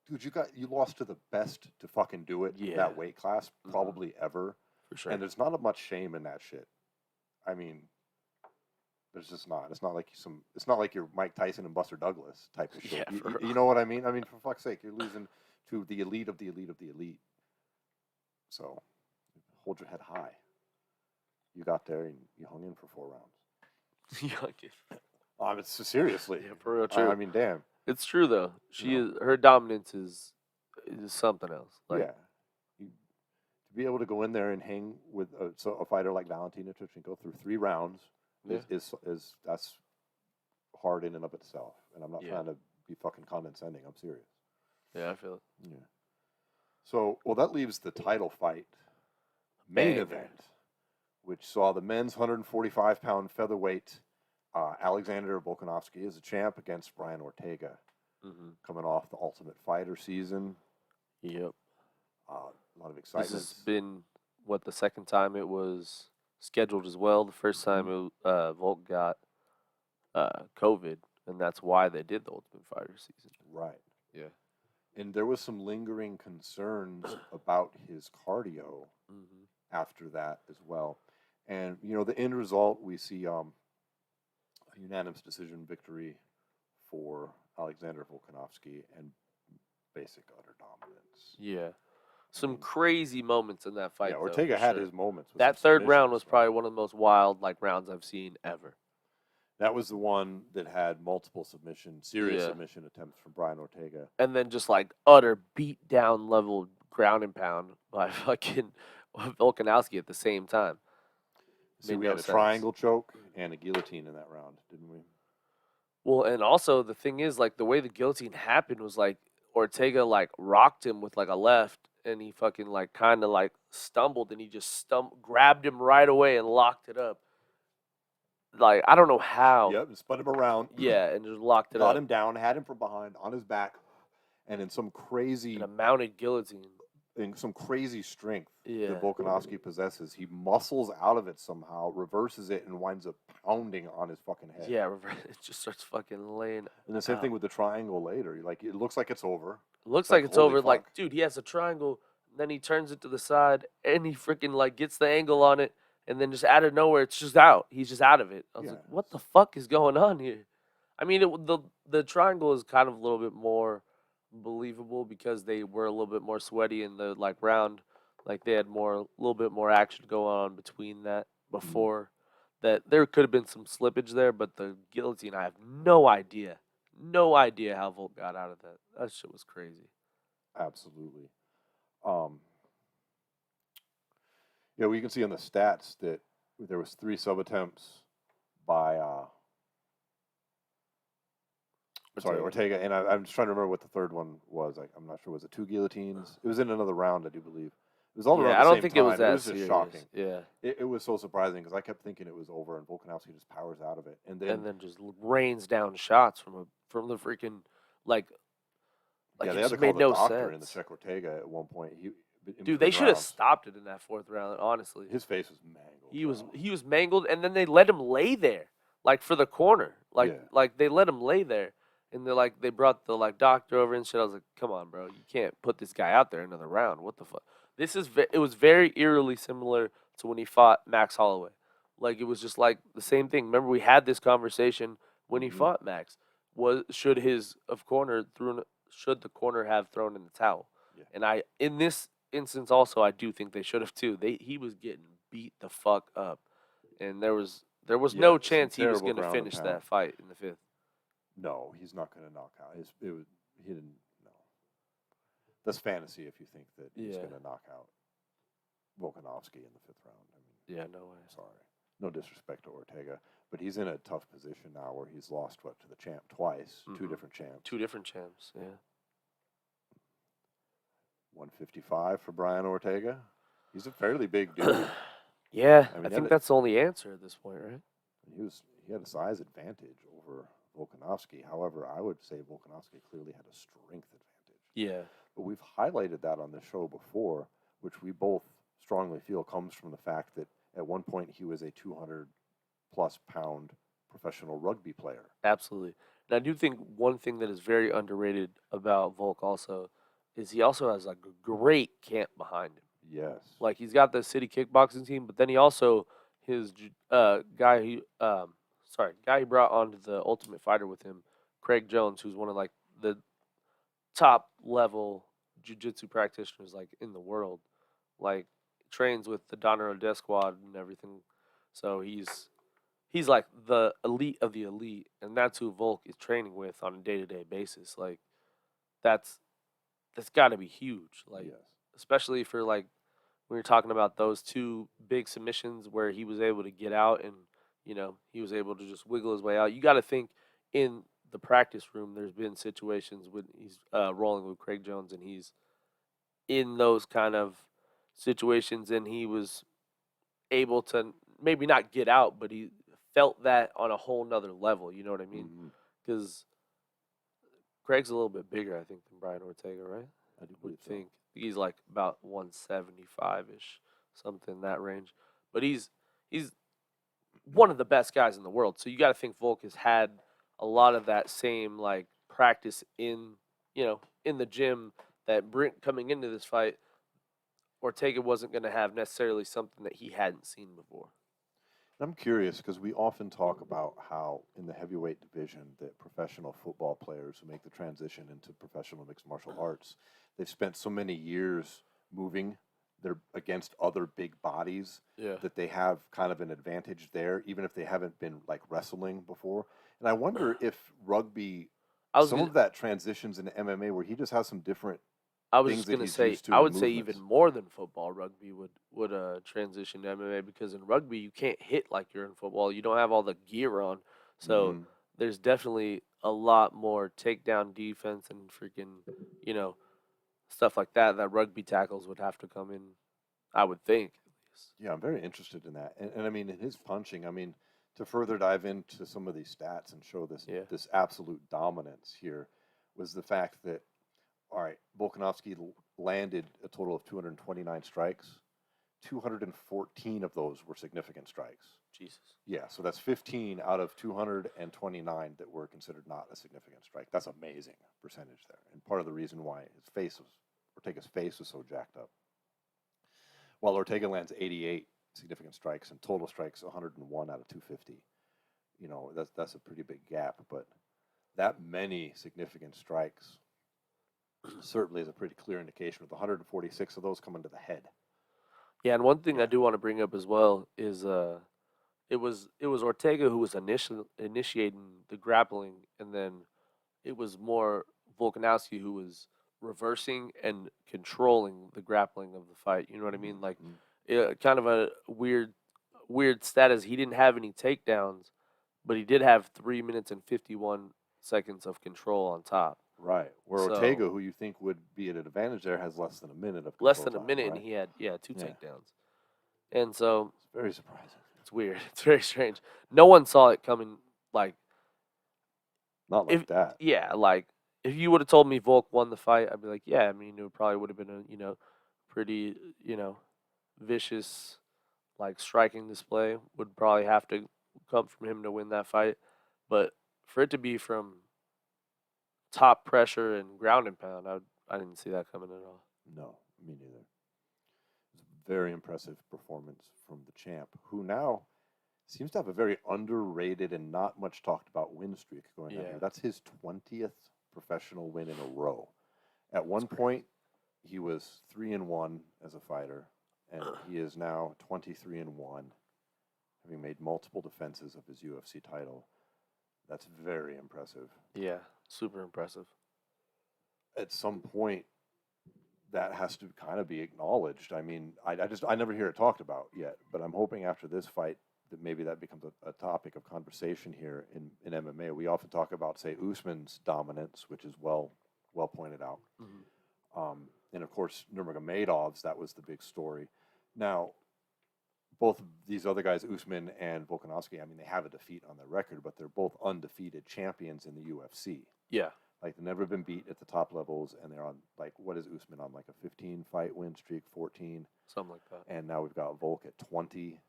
A: you lost to the best to fucking do it in that weight class probably ever.
B: For sure.
A: And there's not much shame in that shit. I mean, There's just not. It's not like It's not like you're Mike Tyson and Buster Douglas type of shit.
B: Yeah, for
A: You know what I mean? I mean, for fuck's sake, you're losing to the elite of the elite of the elite. So, hold your head high. You got there and you hung in for 4 rounds. Seriously.
B: Yeah, for real, true.
A: I mean, damn.
B: It's true though.
A: You know.
B: Her dominance is something else. Like,
A: Yeah. To be able to go in there and hang with a fighter like Valentina Shevchenko through 3 rounds is that's hard in and of itself. And I'm not trying to be fucking condescending. I'm serious.
B: Yeah, I feel it.
A: Yeah. So, that leaves the title fight main event, which saw the men's 145-pound featherweight Oleksandr Volkanovski as a champ against Brian Ortega, coming off the Ultimate Fighter season.
B: Yep.
A: A lot of excitement.
B: This has been, the second time it was scheduled as well. The first time Volk got COVID, and that's why they did the Ultimate Fighter season.
A: Right.
B: Yeah.
A: And there was some lingering concerns about his cardio after that as well. And, the end result, we see a unanimous decision victory for Oleksandr Volkanovski and basic utter dominance.
B: Yeah. Some crazy moments in that fight.
A: Yeah, Ortega had his moments. With
B: that third round was probably one of the most wild rounds I've seen ever.
A: That was the one that had multiple serious submission attempts from Brian Ortega.
B: And then just utter beat down level ground and pound by fucking Volkanovski at the same time.
A: So we had a triangle choke and a guillotine in that round, didn't we?
B: Well, and also the thing is, the way the guillotine happened was Ortega rocked him with a left, and he fucking kind of stumbled, and he just grabbed him right away and locked it up. I don't know how.
A: Yep, and spun him around.
B: Yeah, and just locked it up.
A: Got him down, had him from behind on his back, and in some crazy
B: a mounted guillotine.
A: In some crazy strength
B: that
A: Volkanovski possesses, he muscles out of it somehow, reverses it, and winds up pounding on his fucking head.
B: Yeah, it just starts fucking laying.
A: And the same thing with the triangle later. It looks like it's over.
B: It looks like it's over. Dude, he has a triangle, then he turns it to the side, and he freaking gets the angle on it, and then just out of nowhere, it's just out. He's just out of it. I was like, what the fuck is going on here? I mean, the triangle is kind of a little bit more believable because they were a little bit more sweaty in the round. They had a little bit more action going on between that before that. There could have been some slippage there, but the guillotine, I have no idea how Volk got out of that. That shit was crazy.
A: Absolutely. We can see on the stats that there was 3 sub attempts by Ortega, and I'm just trying to remember what the third one was. I'm not sure. Was it 2 guillotines? It was in another round, I do believe. It was all around the same time.
B: I don't think it was that
A: just
B: serious.
A: Shocking.
B: Yeah.
A: It was so surprising because I kept thinking it was over, and Volkanovski just powers out of it, and then
B: just rains down shots from the freaking
A: they had to call the doctor in the check Ortega at one point.
B: Dude, they should have stopped it in that 4th round. Honestly,
A: his face was mangled.
B: He was mangled, and then they let him lay there, for the corner, they let him lay there. And they brought the doctor over and shit. I was like, come on, bro, you can't put this guy out there another round. What the fuck? It was very eerily similar to when he fought Max Holloway. It was just the same thing. Remember, we had this conversation when he fought Max. Should the corner have thrown in the towel? Yeah. And in this instance also, I do think they should have too. He was getting beat the fuck up, and there was no chance he was going to finish that fight in the 5th.
A: No, he's not going to knock out. He didn't. No, that's fantasy if you think that he's going to knock out Volkanovski in the 5th round. I mean,
B: no way.
A: Sorry, no disrespect to Ortega, but he's in a tough position now where he's lost to the champ twice, 2 different champs.
B: 2 different champs. Yeah.
A: 155 for Brian Ortega. He's a fairly big dude.
B: Yeah, I think that's the only answer at this point, right?
A: He had a size advantage over Volkanovski. However, I would say Volkanovski clearly had a strength advantage.
B: Yeah.
A: But we've highlighted that on the show before, which we both strongly feel comes from the fact that at one point he was a 200-plus pound professional rugby player.
B: Absolutely. And I do think one thing that is very underrated about Volk also is he also has a great camp behind him.
A: Yes.
B: He's got the city kickboxing team, but then he also, his guy, guy he brought onto the Ultimate Fighter with him, Craig Jones, who's one of like the top level jiu-jitsu practitioners like in the world, like trains with the Donner Death Squad and everything. So he's like the elite of the elite, and that's who Volk is training with on a day-to-day basis. Like that's got to be huge. Like
A: Yes.
B: especially for like when you're talking about those two big submissions where he was able to get out and he was able to just wiggle his way out. You got to think in the practice room. There's been situations when he's rolling with Craig Jones and he's in those kind of situations, and he was able to maybe not get out, but he felt that on a whole nother level. You know what I mean?
A: Mhm.
B: Because Craig's a little bit bigger, I think, than Brian Ortega, right?
A: I do
B: Would
A: believe so.
B: think he's like about 175 ish, something in that range. But he's one of the best guys in the world. So you got to think Volk has had a lot of that same like practice in in the gym that coming into this fight, Ortega wasn't going to have necessarily something that he hadn't seen before.
A: I'm curious because we often talk about how in the heavyweight division that professional football players who make the transition into professional mixed martial arts, they've spent so many years moving they're against other big bodies
B: Yeah.
A: that they have kind of an advantage there, even if they haven't been like wrestling before. And I wonder if rugby, some of that transitions into MMA where he just has some different
B: I was
A: things
B: just
A: that
B: going to
A: he's
B: say,
A: used to
B: I
A: in
B: would say
A: movements.
B: even more than football, rugby would transition to MMA, because in rugby you can't hit like you're in football. You don't have all the gear on, so
A: Mhm.
B: there's definitely a lot more takedown defense and freaking stuff like that rugby tackles would have to come in, I would think.
A: Yeah, I'm very interested in that. And I mean, in his punching, I mean, to further dive into some of these stats and show this
B: Yeah.
A: this absolute dominance here was the fact that, all right, Volkanovski landed a total of 229 strikes. 214 of those were significant strikes.
B: Jesus.
A: Yeah, so that's 15 out of 229 that were considered not a significant strike. That's amazing percentage there. And part of the reason why Ortega's face was so jacked up. While Ortega lands 88 significant strikes and total strikes 101 out of 250. That's a pretty big gap, but that many significant strikes certainly is a pretty clear indication with 146 of those coming to the head.
B: Yeah, and one thing I
A: Yeah.
B: do want to bring up as well is it was Ortega who was initiating the grappling, and then it was more Volkanovski who was reversing and controlling the grappling of the fight. You know what I mean? Like, kind of a weird status. He didn't have any takedowns, but he did have 3 minutes and 51 seconds of control on top.
A: Right. Where
B: So-
A: Ortega, who you think would be at an advantage there, has less than a minute of control
B: Less than a
A: time,
B: minute,
A: right?
B: and he had two
A: Yeah.
B: takedowns. And so
A: It's very surprising.
B: it's weird. It's very strange. No one saw it coming. Like,
A: Not like that.
B: Yeah, like if you would have told me Volk won the fight, I'd be like, yeah. I mean, it probably would have been a pretty vicious like striking display. Would probably have to come from him to win that fight, but for it to be from top pressure and ground and pound, I didn't see that coming at all.
A: No, me neither. It's a very impressive performance from the champ, who now seems to have a very underrated and not much talked about win streak going on
B: Yeah.
A: here. That's his 20th professional win in a row. At one point, he was 3-1 as a fighter, and he is now 23-1, having made multiple defenses of his UFC title. That's very impressive.
B: Yeah, super impressive.
A: At some point, that has to kind of be acknowledged. I mean, I never hear it talked about yet, but I'm hoping after this fight that maybe that becomes a topic of conversation here in MMA. We often talk about, say, Usman's dominance, which is well pointed out.
B: Mm-hmm.
A: And of course, Nurmagomedov's, that was the big story. Now, both of these other guys, Usman and Volkanovski, I mean, they have a defeat on their record, but they're both undefeated champions in the UFC.
B: Yeah.
A: Like, they've never been beat at the top levels, and they're on, like, what is Usman on, like a 15-fight win streak, 14?
B: Something like that.
A: And now we've got Volk at 20.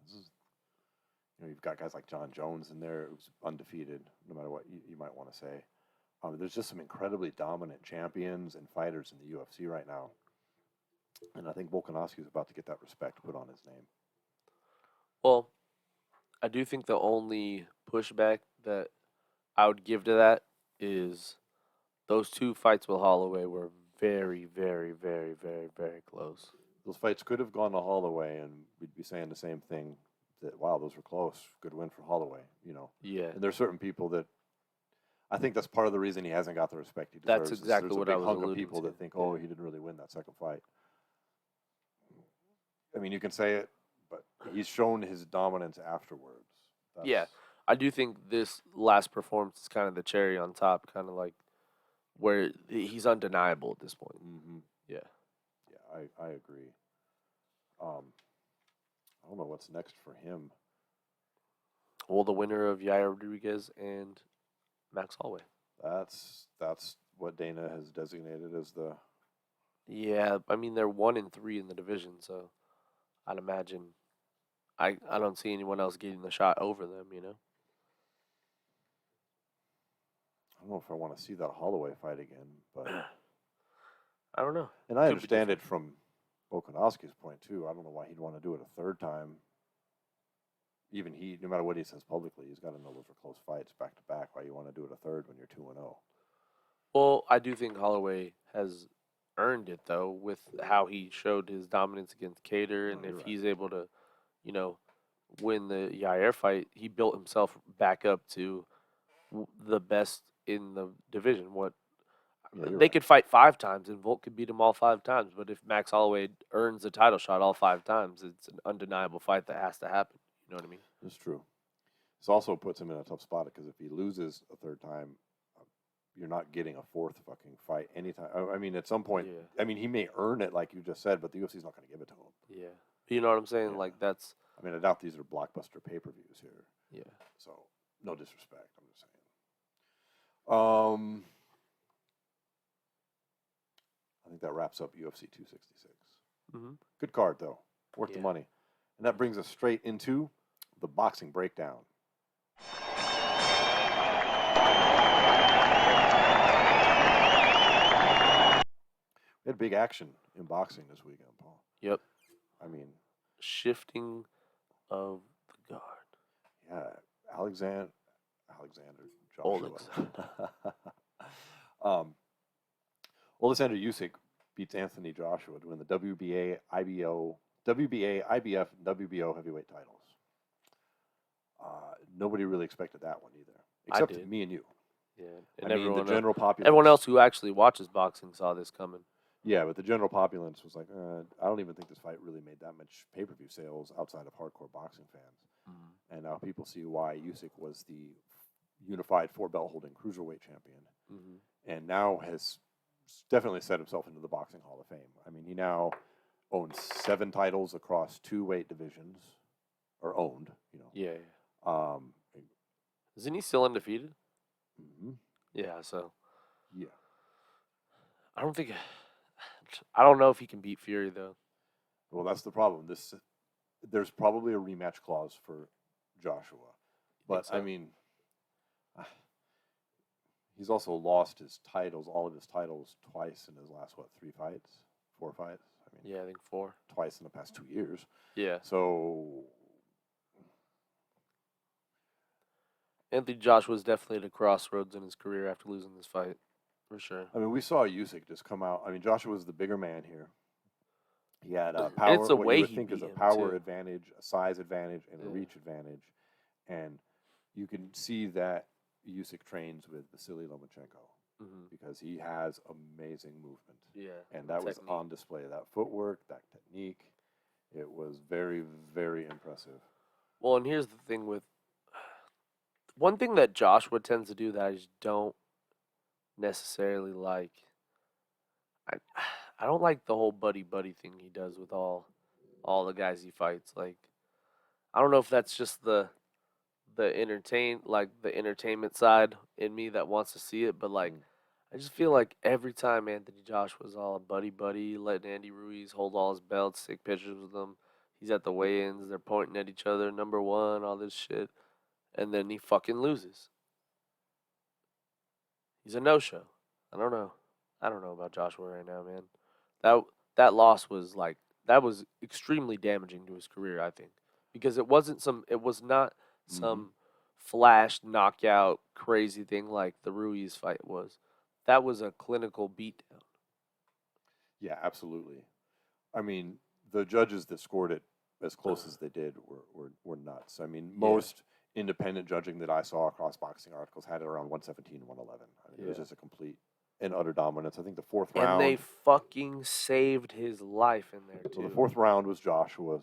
A: This is, you've got guys like Jon Jones in there, who's undefeated, no matter what you might want to say. There's just some incredibly dominant champions and fighters in the UFC right now. And I think Volkanovski is about to get that respect put on his name.
B: Well, I do think the only pushback that I would give to that is those 2 fights with Holloway were very, very, very, very, very close.
A: Those fights could have gone to Holloway, and we'd be saying the same thing. That wow, those were close. Good win for Holloway.
B: Yeah,
A: And there's certain people that I think that's part of the reason he hasn't got the respect he
B: That's
A: deserves.
B: exactly
A: There's
B: what
A: a
B: I
A: big
B: was
A: hunk of
B: alluding
A: people
B: to.
A: that think, oh,
B: Yeah.
A: he didn't really win that second fight. I mean, you can say it, but he's shown his dominance afterwards.
B: Yeah. I do think this last performance is kind of the cherry on top, kind of like where he's undeniable at this point.
A: Mm-hmm.
B: Yeah.
A: Yeah, I agree. I don't know what's next for him.
B: Well, the winner of Yair Rodriguez and Max Holloway.
A: That's what Dana has designated as the.
B: Yeah, I mean they're 1-3 in the division, so I'd imagine I don't see anyone else getting the shot over them.
A: I don't know if I want to see that Holloway fight again, but
B: I don't know.
A: and I
B: Could be
A: understand it from Volkanovski's point too. I don't know why he'd want to do it a third time. Even he, no matter what he says publicly, he's got to know those are close fights back to back. Why you want to do it a third when you're 2-0?
B: Well, I do think Holloway has earned it though with how he showed his dominance against Cater, and
A: you're
B: if
A: right.
B: he's able to, win the Yair fight, he built himself back up to the best in the division.
A: Yeah, you're
B: They
A: right.
B: could fight 5 times, and Volk could beat him all 5 times. But if Max Holloway earns the title shot all 5 times, it's an undeniable fight that has to happen. You know what I mean?
A: It's true. This also puts him in a tough spot because if he loses a third time, you're not getting a fourth fucking fight anytime. I mean, at some point,
B: Yeah.
A: I mean, he may earn it like you just said, but the UFC's not going to give it to him.
B: Yeah. You know what I'm saying?
A: Yeah.
B: Like that's.
A: I mean, I doubt these are blockbuster pay-per-views here.
B: Yeah.
A: So, no disrespect. I'm just saying. I think that wraps up UFC 266.
B: Mm-hmm.
A: Good card, though. Worth the money. And that brings us straight into the boxing breakdown. We had big action in boxing this weekend, Paul.
B: Yep.
A: I mean,
B: Shifting of the guard.
A: yeah, Oleksandr Joshua. Oleksandr Usyk beats Anthony Joshua to win the WBA, IBF, and WBO heavyweight titles. Nobody really expected that one either, except
B: did.
A: me and you.
B: Yeah.
A: I
B: And
A: mean, the general populace.
B: everyone else who actually watches boxing saw this coming.
A: Yeah, but the general populace was like, I don't even think this fight really made that much pay-per-view sales outside of hardcore boxing fans.
B: Mm-hmm.
A: And now people see why Usyk was the unified 4-belt holding cruiserweight champion, and now has definitely set himself into the Boxing Hall of Fame. I mean, he now owns 7 titles across 2 weight divisions, or owned,
B: Yeah.
A: Um,
B: Isn't he still undefeated?
A: mhm.
B: Yeah. So.
A: Yeah.
B: I don't know if he can beat Fury though.
A: Well, that's the problem. There's probably a rematch clause for Joshua, but
B: so?
A: I mean, he's also lost all of his titles twice in his last 4 fights. I mean,
B: Yeah, I think 4.
A: Twice in the past 2 years.
B: Yeah.
A: So
B: Anthony Joshua was definitely at a crossroads in his career after losing this fight, for sure.
A: I mean, we saw Usyk just come out. I mean, Joshua was the bigger man here. He had a
B: And
A: power.
B: it's the
A: what
B: way
A: you would
B: he
A: think is
B: beat
A: a
B: him,
A: power
B: too.
A: advantage, a size advantage, and a
B: Yeah.
A: reach advantage, and you can see that Usyk trains with Vasily Lomachenko because he has amazing movement.
B: Yeah.
A: And that was on display. That footwork, that technique, it was very, very impressive.
B: Well, and here's the thing with one thing that Joshua tends to do that I just don't necessarily like. I don't like the whole buddy thing he does with all the guys he fights. Like, I don't know if that's just the entertainment side in me that wants to see it, but like I just feel like every time Anthony Joshua's all buddy, letting Andy Ruiz hold all his belts, take pictures with them. He's at the weigh-ins, they're pointing at each other, number 1, all this shit, and then he fucking loses. He's a no-show. I don't know about Joshua right now, man. That loss was that was extremely damaging to his career, I think, because it was not some flash knockout crazy thing like the Ruiz fight was. That was a clinical beatdown.
A: Yeah, absolutely. I mean, the judges that scored it as close as they did were nuts. I mean, most independent judging that I saw across boxing articles had it around 117, 111. I mean, it was just a complete and utter dominance. I think the fourth round.
B: And they fucking saved his life in there, too.
A: So the fourth round was Joshua's,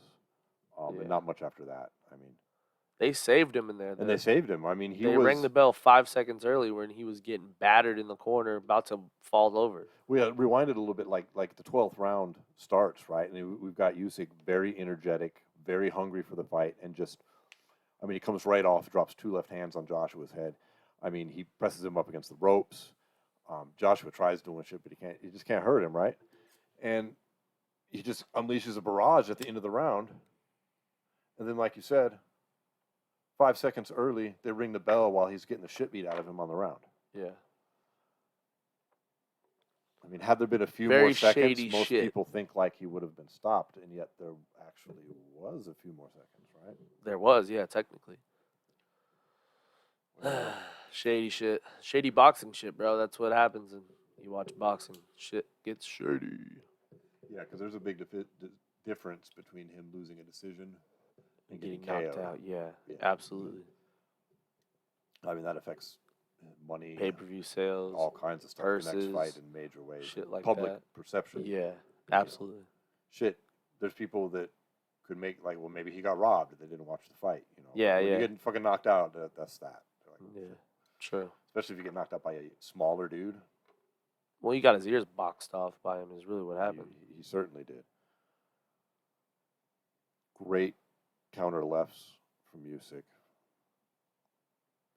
A: and not much after that. I mean,
B: they saved him in there.
A: And they saved him. I mean,
B: they rang the bell 5 seconds early when he was getting battered in the corner, about to fall over.
A: We rewinded a little bit, like the 12th round starts, right? And we've got Usyk very energetic, very hungry for the fight, and just, I mean, he comes right off, drops 2 left hands on Joshua's head. I mean, he presses him up against the ropes. Joshua tries doing shit, but he just can't hurt him, right? And he just unleashes a barrage at the end of the round. And then, like you said, 5 seconds early, they ring the bell while he's getting the shit beat out of him on the round.
B: Yeah.
A: I mean, had there been a few
B: Very
A: more seconds,
B: shady
A: most
B: shit.
A: people think like he would have been stopped, and yet there actually was a few more seconds, right?
B: There was, yeah, technically. Shady shit. Shady boxing shit, bro. That's what happens when you watch boxing. Shit gets shady.
A: Yeah, because there's a big difference between him losing a decision and
B: Getting
A: getting
B: knocked
A: KO'd.
B: out, absolutely.
A: I mean, that affects money,
B: Pay-per-view sales,
A: all kinds of stuff.
B: purses,
A: The next fight in major ways.
B: shit like
A: Public
B: that.
A: perception.
B: Yeah, absolutely.
A: Shit, there's people that could make, like, well, maybe he got robbed and they didn't watch the fight. You know?
B: Yeah,
A: when
B: yeah.
A: you're getting fucking knocked out, that's that. Like,
B: Yeah, true.
A: especially if you get knocked out by a smaller dude.
B: Well, he got his ears boxed off by him is really what happened.
A: He certainly did. Great counter lefts from Usyk.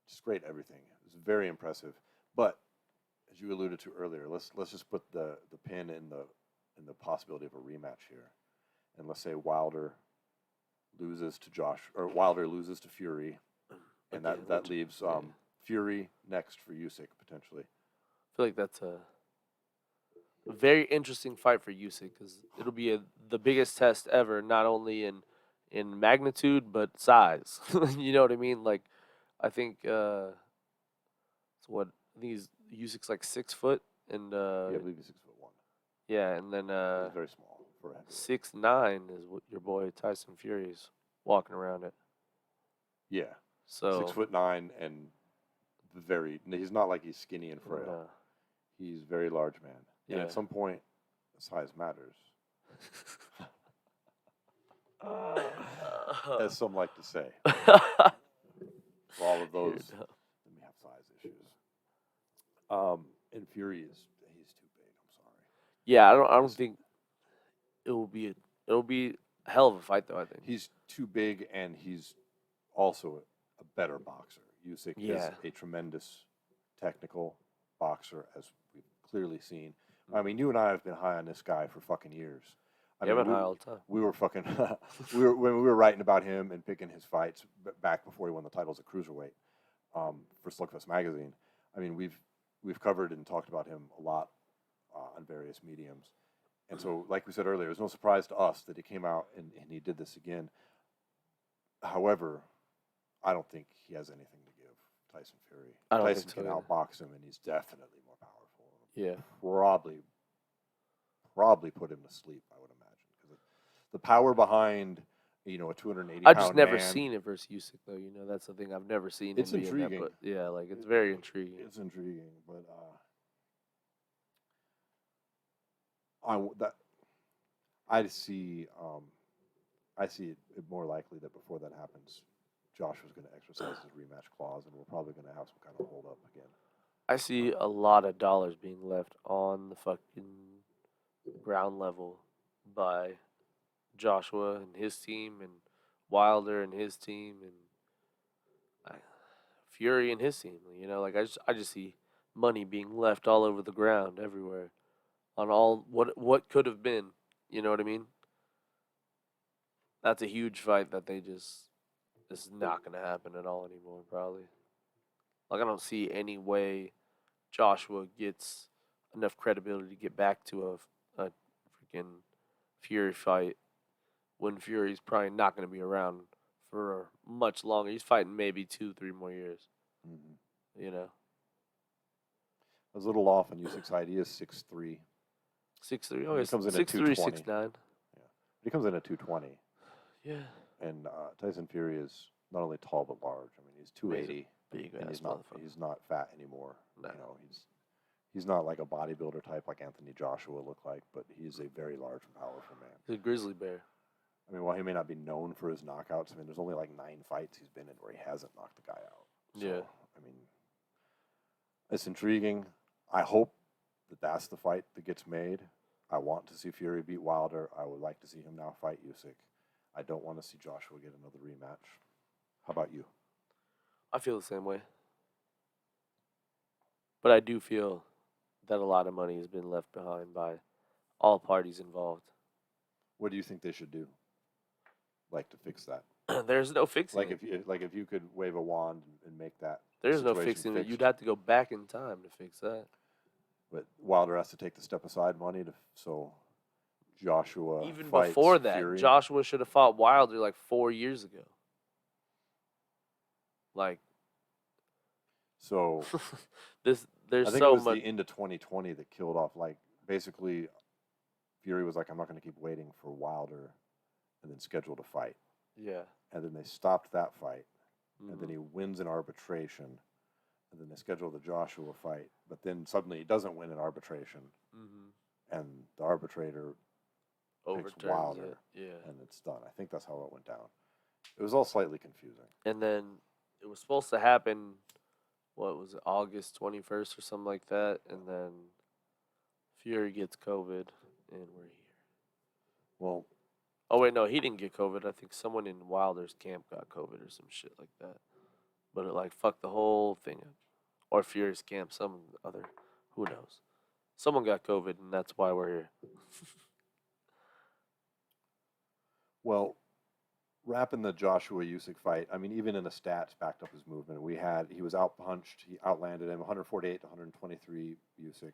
A: Just great everything. It was very impressive. But as you alluded to earlier, let's just put the pin in the possibility of a rematch here. And let's say Wilder loses to Fury, and that leaves Fury next for Usyk potentially.
B: I feel like that's a very interesting fight for Usyk because it'll be the biggest test ever, not only in magnitude but size. You know what I mean? Like, I think Usyk's like 6 foot and
A: Yeah, I believe he's 6'1".
B: yeah, and then
A: He's very small for a heavyweight.
B: 6'9" is what your boy Tyson Fury is walking around at.
A: Yeah,
B: So
A: 6'9" and he's not like he's skinny and frail.
B: No.
A: He's a very large man. And
B: Yeah.
A: at some point, size matters. As some like to say. For all of those that may have size issues. And Fury he's too big, I'm sorry.
B: Yeah, I don't think it'll be a hell of a fight though, I think.
A: He's too big, and he's also a better boxer. Usyk is a tremendous technical boxer, as we've clearly seen. I mean, you and I have been high on this guy for fucking years.
B: I've been high all the time.
A: We were fucking when we were writing about him and picking his fights back before he won the titles at cruiserweight for Slugfest magazine. I mean, we've covered and talked about him a lot on various mediums. And so, like we said earlier, it was no surprise to us that he came out and he did this again. However, I don't think he has anything to give Tyson Fury. Tyson can outbox him, and he's definitely more powerful.
B: Yeah.
A: Probably put him to sleep, I would imagine. Because the power behind, a 280-pound
B: I've just never
A: man,
B: seen it versus Usyk, though. That's the thing. I've never seen
A: It's
B: him be in that,
A: intriguing.
B: but yeah, like, it's very intriguing.
A: It's intriguing, but I see it more likely that before that happens, Joshua's going to exercise his rematch clause, and we're probably going to have some kind of hold up again.
B: I see a lot of dollars being left on the fucking ground level by Joshua and his team, and Wilder and his team, and Fury and his team. Like, I just see money being left all over the ground everywhere on all what could have been. You know what I mean? That's a huge fight that this is not going to happen at all anymore, probably. Like, I don't see any way Joshua gets enough credibility to get back to a freaking Fury fight when Fury's probably not going to be around for much longer. He's fighting maybe 2-3 more years.
A: Mm-hmm.
B: You know,
A: I was a little off on Usyk's height. He is 6'3".
B: 6'3". Oh,
A: He
B: he's
A: comes in at
B: 6'3",
A: 220.
B: 6'9".
A: He comes in at 220.
B: Yeah.
A: And Tyson Fury is not only tall but large. I mean, he's 280.
B: Big
A: And
B: ass motherfucker.
A: he's not fat anymore.
B: No.
A: You know, he's not like a bodybuilder type like Anthony Joshua looked like, but he's a very large and powerful man.
B: He's a grizzly bear.
A: I mean, while he may not be known for his knockouts, I mean, there's only like 9 fights he's been in where he hasn't knocked the guy out. So,
B: Yeah.
A: I mean, it's intriguing. I hope that that's the fight that gets made. I want to see Fury beat Wilder. I would like to see him now fight Usyk. I don't want to see Joshua get another rematch. How about you?
B: I feel the same way. But I do feel that a lot of money has been left behind by all parties involved.
A: What do you think they should do? Like to fix that?
B: There's no fixing
A: Like
B: it.
A: if you could wave a wand and make that.
B: There's no
A: situation
B: fixing it.
A: fixed.
B: You'd have to go back in time to fix that.
A: But Wilder has to take the step aside money so Joshua
B: Even
A: fights
B: before that,
A: Fury.
B: Joshua should have fought Wilder like 4 years ago. Like,
A: So
B: there's
A: I think
B: so
A: it was
B: much.
A: the end of 2020 that killed off. Like basically, Fury was like, "I'm not going to keep waiting for Wilder," and then scheduled a fight.
B: Yeah.
A: And then they stopped that fight, and then
B: Mhm.
A: he wins in arbitration, and then they schedule the Joshua fight. But then suddenly he doesn't win in arbitration,
B: Mhm.
A: and the arbitrator
B: Overturns
A: Wilder.
B: it. Yeah.
A: and it's done. I think that's how it went down. It was all slightly confusing.
B: And then it was supposed to happen, what was it, August 21st or something like that. And then Fury gets COVID, and we're here.
A: Well,
B: Oh, wait, no, he didn't get COVID. I think someone in Wilder's camp got COVID or some shit like that. But it, like, fucked the whole thing up. Or Fury's camp, some other, who knows. Someone got COVID, and that's why we're here.
A: Well, wrapping the Joshua Usyk fight, I mean, even in the stats backed up his movement. He was outpunched. He outlanded him 148 to 123 Usyk.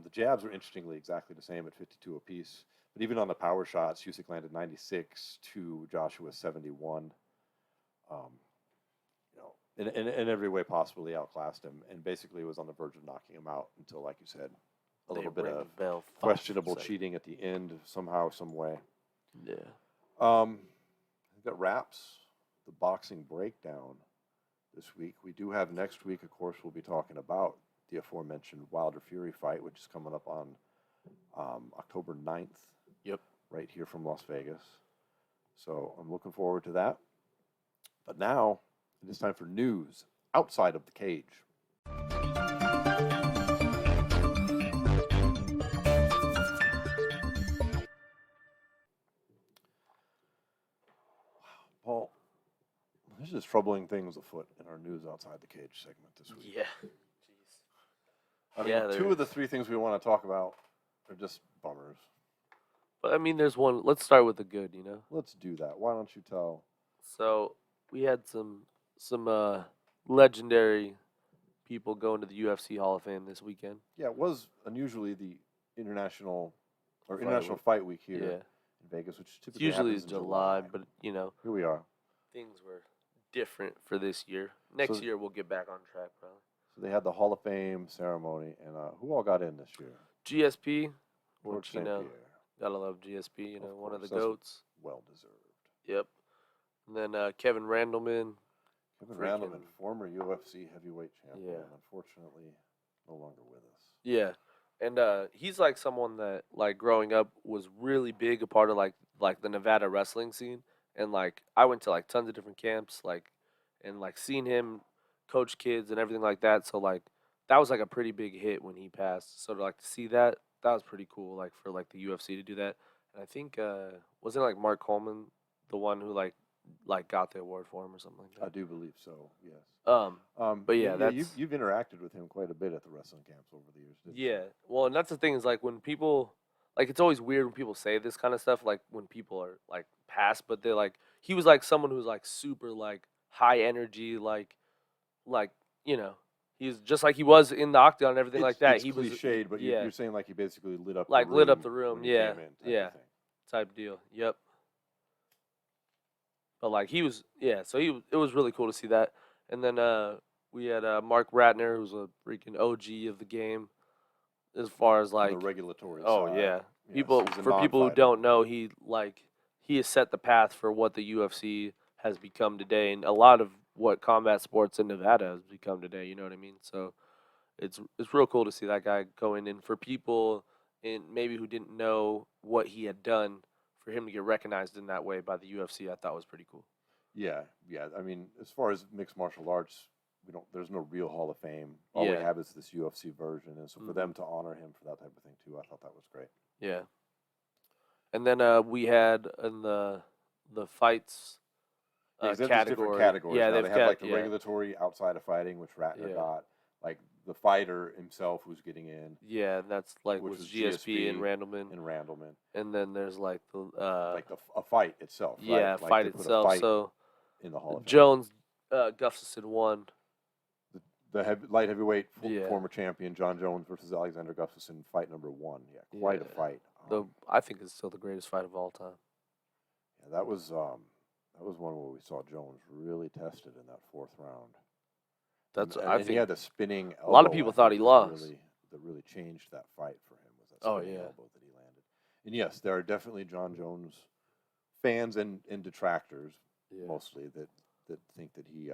A: The jabs were interestingly exactly the same at 52 apiece. But even on the power shots, Usyk landed 96 to Joshua 71. In every way possible, he outclassed him and basically was on the verge of knocking him out until, like you said, a little bit of questionable cheating at the end somehow, some way.
B: Yeah.
A: I think that wraps the boxing breakdown this week. We do have next week, of course, we'll be talking about the aforementioned Wilder-Fury fight, which is coming up on October 9th.
B: Yep.
A: Right here from Las Vegas. So I'm looking forward to that. But now it is time for news outside of the cage. Paul, there's just troubling things afoot in our news outside the cage segment this week.
B: Yeah. Jeez.
A: I mean,
B: Yeah,
A: two of the three things we want to talk about are just bummers.
B: But I mean, there's one. Let's start with the good, you know?
A: Let's do that. Why don't you tell?
B: So we had some legendary people going to the UFC Hall of Fame this weekend.
A: Yeah, it was unusually the international
B: Week.
A: fight week here
B: Yeah.
A: in Vegas, which
B: It's
A: typically
B: usually
A: happens
B: in
A: in
B: July, but, you know,
A: here we are.
B: things were different for this year. Next
A: So-
B: year, we'll get back on track, probably.
A: So they had the Hall of Fame ceremony, and who all got in this year?
B: GSP,
A: George
B: which,
A: St.
B: you know,
A: Pierre,
B: gotta love GSP, you know, one of the
A: course, that's
B: GOATs.
A: well deserved.
B: Yep. And then Kevin Randleman.
A: Kevin
B: Freaking-
A: Randleman, former UFC heavyweight champion,
B: Yeah.
A: unfortunately no longer with us.
B: Yeah. And he's like someone that, like, growing up was really big a part of like the Nevada wrestling scene. And like I went to like tons of different camps, like, and like seeing him coach kids and everything like that. So like that was like a pretty big hit when he passed. So to like to see that was pretty cool, like for like the UFC to do that. And I think wasn't like Mark Coleman the one who like got the award for him or something like
A: I
B: that?
A: do believe so. Yes.
B: But yeah, that's
A: you've interacted with him quite a bit at the wrestling camps over the years. Didn't you?
B: yeah. Well, and that's the thing is like when people like it's always weird when people say this kind of stuff like when people are like past, but they're like he was like someone who's like super like high energy, like you know he's just like he was in the octagon and everything like that.
A: It's
B: He was
A: cliched, but
B: yeah,
A: you're saying like he basically lit up
B: Like,
A: the room
B: lit up the room,
A: when you
B: yeah,
A: came in, type of
B: yeah.
A: thing.
B: type deal. Yep. But like he was, yeah. So it was really cool to see that. And then we had Mark Ratner, who's a freaking OG of the game, as far as
A: On
B: like
A: the regulatory
B: oh
A: side.
B: yeah,
A: Yes,
B: people
A: he's a
B: for people who
A: non-fighter.
B: don't know, he has set the path for what the UFC has become today, and a lot of what combat sports in Nevada has become today. You know what I mean? So it's real cool to see that guy going in for people in maybe who didn't know what he had done. For him to get recognized in that way by the UFC, I thought was pretty cool.
A: Yeah. I mean, as far as mixed martial arts, there's no real Hall of Fame. All we
B: Yeah.
A: have is this UFC version, and so for
B: Mhm.
A: them to honor him for that type of thing too, I thought that was great.
B: Yeah. And then we had in the fights
A: Yeah, 'cause they have these different
B: category.
A: categories
B: Yeah,
A: now.
B: they've
A: They have like the
B: yeah.
A: regulatory outside of fighting, which Ratner
B: Yeah.
A: got, like the fighter himself who's getting in,
B: Yeah, and that's like
A: which
B: with
A: was
B: GSP and Randleman.
A: and Randleman,
B: And then there's like the
A: like a fight itself,
B: yeah,
A: right? Like
B: fight
A: they put
B: itself.
A: a fight
B: So
A: in the Hall of Fame.
B: Jones Gustafsson won.
A: The light heavyweight
B: Yeah.
A: former champion Jon Jones versus Alexander Gustafsson, fight number 1. Yeah, quite a
B: Yeah.
A: fight.
B: I think it's still the greatest fight of all time.
A: Yeah, that was one where we saw Jones really tested in that 4th round.
B: That's
A: and
B: I
A: he
B: think
A: had the spinning elbow.
B: a lot of people
A: I
B: thought
A: think,
B: he lost.
A: that really changed that fight for him was that
B: Oh,
A: spinning
B: yeah.
A: elbow that he landed. And yes, there are definitely Jon Jones fans and detractors
B: Yeah.
A: mostly that think that he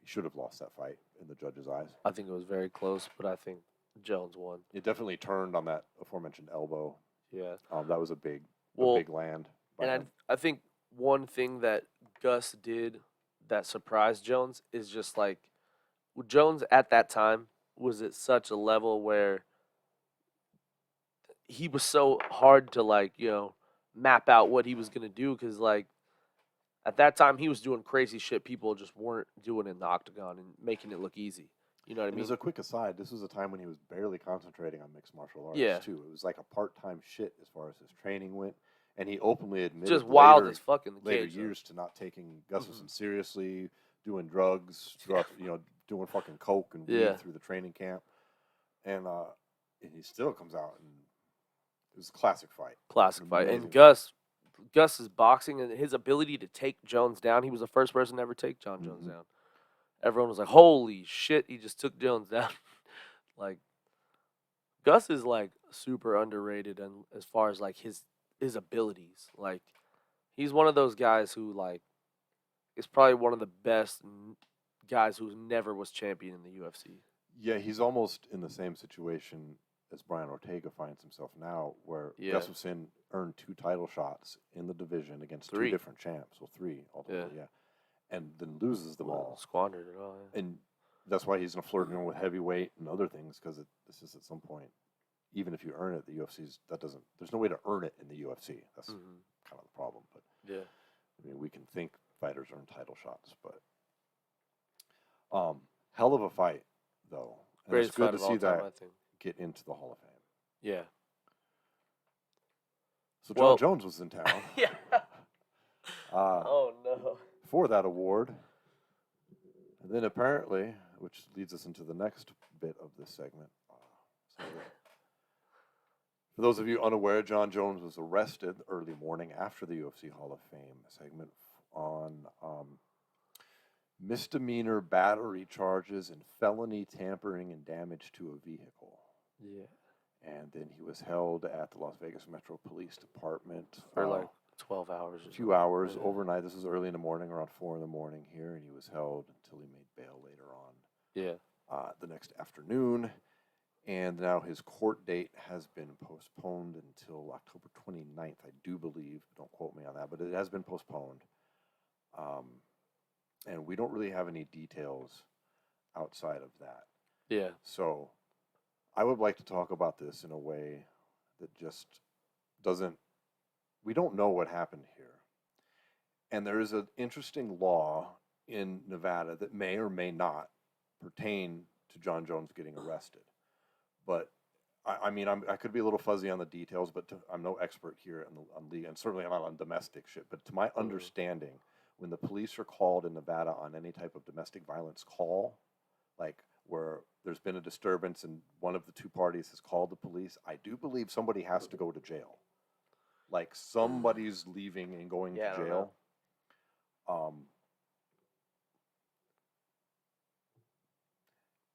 A: should have lost that fight in the judges' eyes.
B: I think it was very close, but I think Jones won.
A: It definitely turned on that aforementioned elbow.
B: Yeah.
A: That was a big land. by
B: And
A: him.
B: I think one thing that Gus did that surprised Jones is just like Jones at that time was at such a level where he was so hard to map out what he was gonna do because like at that time he was doing crazy shit people just weren't doing in the octagon and making it look easy. You know what I
A: And
B: mean?
A: as a quick aside, this was a time when he was barely concentrating on mixed martial arts
B: Yeah.
A: too. It was like a part-time shit as far as his training went, and he openly admitted
B: Just wild
A: later,
B: as fuck in the
A: later
B: cage.
A: years to not taking Gustafsson seriously, doing drugs throughout, doing fucking coke and weed
B: Yeah.
A: through the training camp, and he still comes out and it was a classic fight.
B: Classic fight.
A: Amazing
B: And Gus's boxing and his ability to take Jones down, he was the first person to ever take Jon Jones down. Everyone was like, holy shit, he just took Jones down. Like, Gus is, like, super underrated and as far as, like, his abilities. Like, he's one of those guys who, like, is probably one of the best guys who never was champion in the UFC.
A: Yeah, he's almost in the same situation as Brian Ortega finds himself now, where
B: Yeah.
A: Gustafsson earned 2 title shots in the division against
B: 3.
A: 2 different champs. Well, 3 ultimately, yeah. And then loses them all.
B: Squandered it all, yeah.
A: And that's why he's flirting with heavyweight and other things, because this is at some point, even if you earn it, the UFC's there's no way to earn it in the UFC. That's kind of the problem. But
B: Yeah.
A: I mean, we can think fighters earn title shots, but hell of a fight though. And
B: Greatest
A: it's good
B: fight
A: to
B: of
A: see
B: all time,
A: that
B: I think.
A: get into the Hall of Fame.
B: Yeah.
A: So Jon Jones was in town.
B: Yeah. Oh, no.
A: For that award. And then apparently, which leads us into the next bit of this segment. For those of you unaware, Jon Jones was arrested early morning after the UFC Hall of Fame segment on misdemeanor battery charges and felony tampering and damage to a vehicle.
B: Yeah.
A: And then he was held at the Las Vegas Metro Police Department
B: For like 12 hours.
A: a few hours overnight. This was early in the morning, around 4 in the morning here, and he was held until he made bail later on.
B: Yeah.
A: The next afternoon. And now his court date has been postponed until October 29th, I do believe. Don't quote me on that, but it has been postponed. And we don't really have any details outside of that.
B: Yeah.
A: So I would like to talk about this in a way that just doesn't, we don't know what happened here. And there is an interesting law in Nevada that may or may not pertain to Jon Jones getting arrested. But I mean, I could be a little fuzzy on the details, but I'm no expert here on legal, and certainly not on domestic shit. But to my understanding, when the police are called in Nevada on any type of domestic violence call, like where there's been a disturbance and one of the two parties has called the police, I do believe somebody has to go to jail. Like somebody's leaving and going to jail.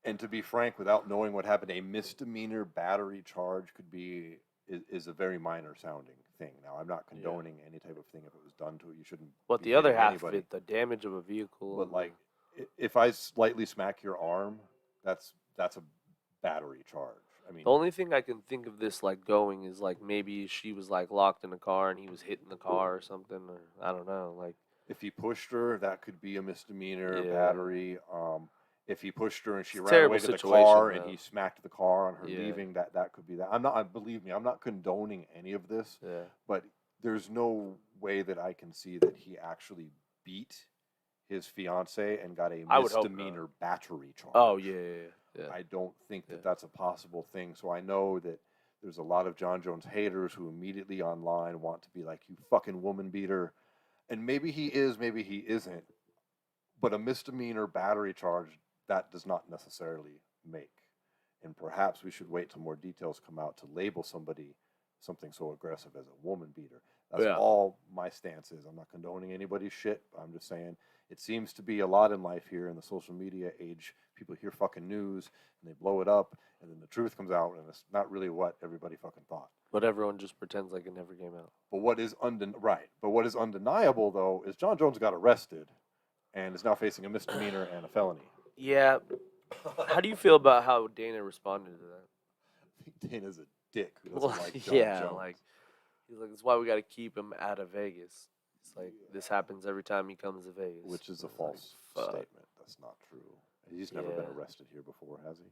A: And to be frank, without knowing what happened, a misdemeanor battery charge is a very minor sounding thing. Now, I'm not condoning any type of thing if it was done to it. You shouldn't.
B: But
A: be
B: the other
A: hitting
B: half
A: anybody.
B: of it, the damage of a vehicle.
A: But like, if I slightly smack your arm, that's a battery charge. I mean,
B: the only thing I can think of this like going is like maybe she was like locked in a car and he was hitting the car or something, or I don't know. Like
A: if he pushed her, that could be a misdemeanor
B: Yeah.
A: battery. If he pushed her and she
B: It's a
A: ran
B: terrible
A: away to the
B: situation,
A: car and
B: though.
A: he smacked the car on her
B: Yeah.
A: leaving, that could be that. Believe me, I'm not condoning any of this,
B: yeah,
A: but there's no way that I can see that he actually beat his fiance and got a
B: I would hope
A: misdemeanor battery charge.
B: oh yeah.
A: I don't think that
B: Yeah.
A: that's a possible thing. So I know that there's a lot of Jon Jones haters who immediately online want to be like, you fucking woman beater. And maybe he is, maybe he isn't. But a misdemeanor battery charge, that does not necessarily make. And perhaps we should wait till more details come out to label somebody something so aggressive as a woman beater. That's
B: Yeah.
A: all my stance is. I'm not condoning anybody's shit. I'm just saying it seems to be a lot in life here in the social media age. People hear fucking news and they blow it up, and then the truth comes out, and it's not really what everybody fucking thought.
B: But everyone just pretends like it never came out.
A: But what is undeniable though is Jon Jones got arrested and is now facing a misdemeanor and a felony.
B: Yeah. How do you feel about how Dana responded to that?
A: I think Dana's a dick who doesn't like Jon Jones.
B: like he's like, that's why we got to keep him out of Vegas. It's like this happens every time he comes to Vegas,
A: which is a
B: It's
A: false
B: like, fuck.
A: statement. That's not true. He's never been
B: Yeah.
A: arrested here before, has he?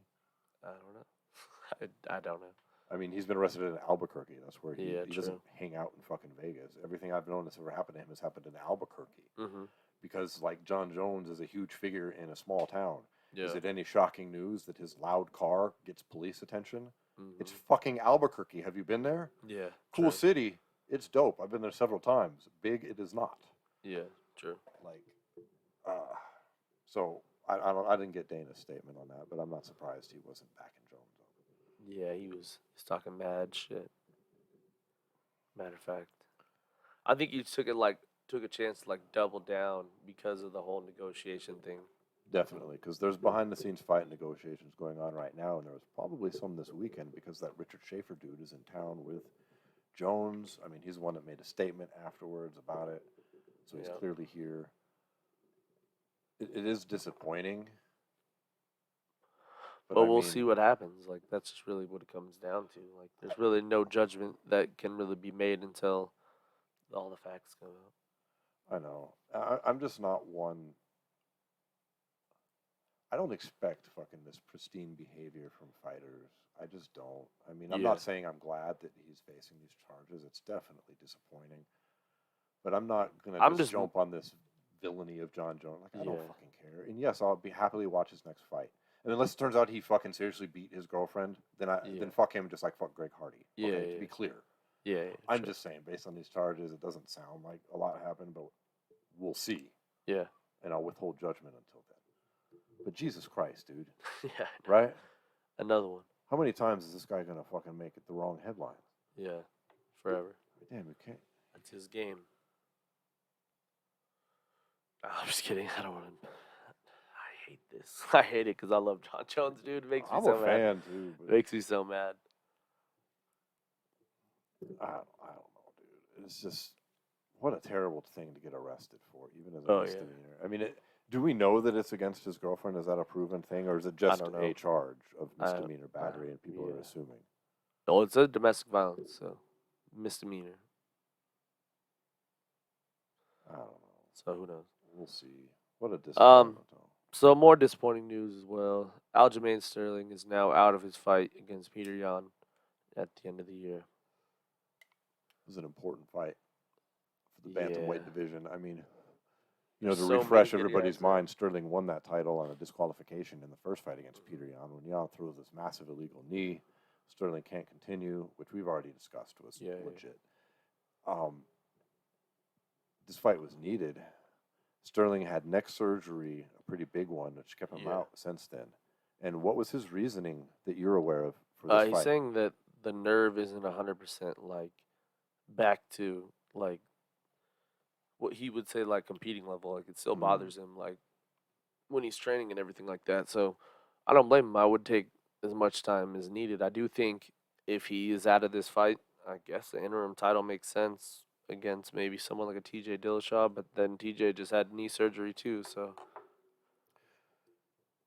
B: I don't know. I don't know.
A: I mean, he's been arrested in Albuquerque. That's where he
B: Yeah,
A: doesn't
B: true.
A: hang out in fucking Vegas. Everything I've known that's ever happened to him has happened in Albuquerque.
B: Mm-hmm.
A: Because, like, Jon Jones is a huge figure in a small town.
B: Yeah.
A: Is it any shocking news that his loud car gets police attention?
B: Mm-hmm.
A: It's fucking Albuquerque. Have you been there?
B: Yeah.
A: Cool
B: true.
A: city. It's dope. I've been there several times. Big, it is not.
B: Yeah. True.
A: Like, so I didn't get Dana's statement on that, but I'm not surprised he wasn't backing Jones up.
B: Yeah, he's talking mad shit. Matter of fact, I think he took a chance to like double down because of the whole negotiation thing.
A: Definitely, because there's behind the scenes fight negotiations going on right now, and there was probably some this weekend because that Richard Schaefer dude is in town with Jones. I mean, he's the one that made a statement afterwards about it, so he's
B: Yeah.
A: clearly here. It is disappointing.
B: But
A: I
B: we'll
A: mean,
B: see what happens. Like that's just really what it comes down to. Like there's really no judgment that can really be made until all the facts come out.
A: I know. I'm just not one. I don't expect fucking this pristine behavior from fighters. I just don't. I mean, I'm
B: Yeah.
A: not saying I'm glad that he's facing these charges. It's definitely disappointing. But I'm not going to just jump on this villainy of Jon Jones. Like, I don't
B: Yeah.
A: fucking care. And yes, I'll be happily watch his next fight. And unless it turns out he fucking seriously beat his girlfriend, then then fuck him just like fuck Greg Hardy.
B: Yeah,
A: Okay, to
B: yeah.
A: be clear.
B: Yeah.
A: I'm
B: sure.
A: just saying, based on these charges, it doesn't sound like a lot happened, but we'll see.
B: Yeah.
A: And I'll withhold judgment until then. But Jesus Christ, dude.
B: Yeah.
A: Right?
B: Another one.
A: How many times is this guy going to fucking make it the wrong headline?
B: Yeah. Forever.
A: Damn, you can't.
B: That's his game. I'm just kidding. I don't want to. I hate this. I hate it because I love Jon Jones, dude. It makes me
A: I'm
B: so
A: a
B: mad.
A: fan, too.
B: It
A: But
B: makes me so mad.
A: I don't know, dude. It's just, what a terrible thing to get arrested for, even as a
B: Oh, yeah.
A: misdemeanor. I mean, do we know that it's against his girlfriend? Is that a proven thing? Or is it just
B: don't know.
A: a charge of
B: I don't-
A: misdemeanor battery and people are
B: yeah.
A: assuming?
B: Oh, it's a domestic violence, so misdemeanor.
A: I don't know.
B: So who knows?
A: We'll see. What a disappointment, though.
B: So more disappointing news as well. Alijamain Sterling is now out of his fight against Peter Yan at the end of the year.
A: It was an important fight for the bantamweight
B: Yeah.
A: division. I mean, to
B: So many
A: refresh
B: good
A: everybody's
B: guys,
A: mind, Sterling won that title on a disqualification in the first fight against Peter Yan. When Yan throws this massive illegal knee, Sterling can't continue, which we've already discussed was
B: Yeah.
A: legit. This fight was needed. Sterling had neck surgery, a pretty big one, which kept him
B: Yeah.
A: out since then. And what was his reasoning that you're aware of for this
B: He's
A: fight?
B: saying that the nerve isn't 100% like back to like what he would say, like, competing level. Like, it still bothers him, like, when he's training and everything like that. So I don't blame him. I would take as much time as needed. I do think if he is out of this fight, I guess the interim title makes sense against maybe someone like a TJ Dillashaw, but then TJ just had knee surgery too, so.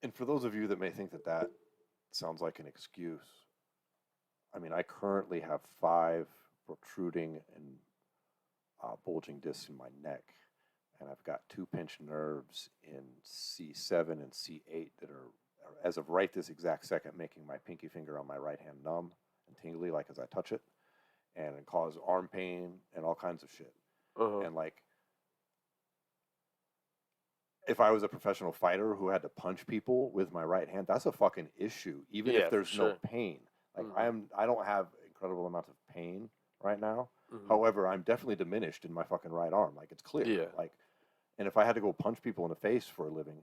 A: And for those of you that may think that that sounds like an excuse, I mean, I currently have 5 protruding and bulging discs in my neck, and I've got 2 pinched nerves in C7 and C8 that are, as of right this exact second, making my pinky finger on my right hand numb and tingly, like as I touch it, and it causes arm pain and all kinds of shit. And like, if I was a professional fighter who had to punch people with my right hand, that's a fucking issue, even if there's no pain. Like, I don't have incredible amounts of pain right now. However, I'm definitely diminished in my fucking right arm. Like, it's clear.
B: Yeah.
A: Like, and if I had to go punch people in the face for a living,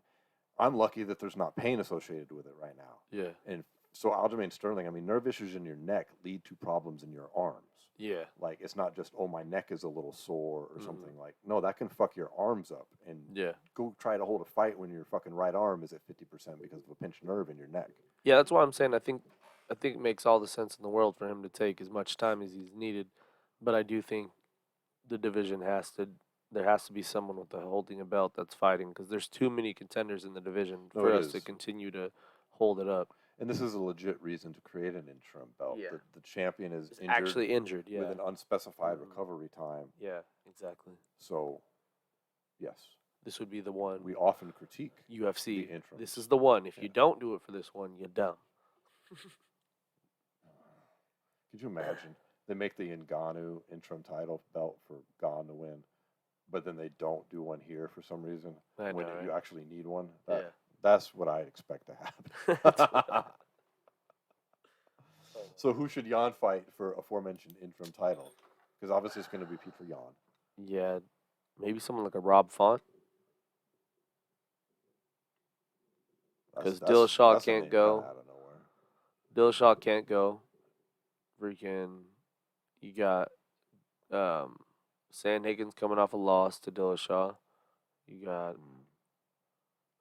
A: I'm lucky that there's not pain associated with it right now.
B: Yeah.
A: And so Alijamain Sterling, I mean, nerve issues in your neck lead to problems in your arms.
B: Yeah.
A: Like, it's not just, oh, my neck is a little sore or something. Like, no, that can fuck your arms up. And go try to hold a fight when your fucking right arm is at 50% because of a pinched nerve in your neck.
B: Yeah, that's why I'm saying I think it makes all the sense in the world for him to take as much time as he's needed. But I do think the division there has to be someone with holding a belt that's fighting, because there's too many contenders in the division for us to continue to hold it up.
A: And this is a legit reason to create an interim belt.
B: Yeah.
A: The champion is injured,
B: Actually injured, yeah.
A: with an unspecified recovery time.
B: Yeah, exactly.
A: So, yes.
B: This would be the one.
A: We often critique
B: UFC.
A: the interim.
B: This is the one. If you don't do it for this one, you're dumb.
A: Could you imagine? They make the Ngannou interim title belt for Gon to win, but then they don't do one here for some reason
B: I know,
A: when
B: right?
A: you actually need one.
B: Yeah.
A: That's what I expect to happen. So who should Jan fight for aforementioned interim title? Because obviously it's going to be Pete for Jan.
B: Yeah, maybe someone like a Rob Font. Because Dillashaw can't go.
A: Out of nowhere.
B: Dillashaw can't go. Freaking, you got Sandhagen's coming off a loss to Dillashaw. You got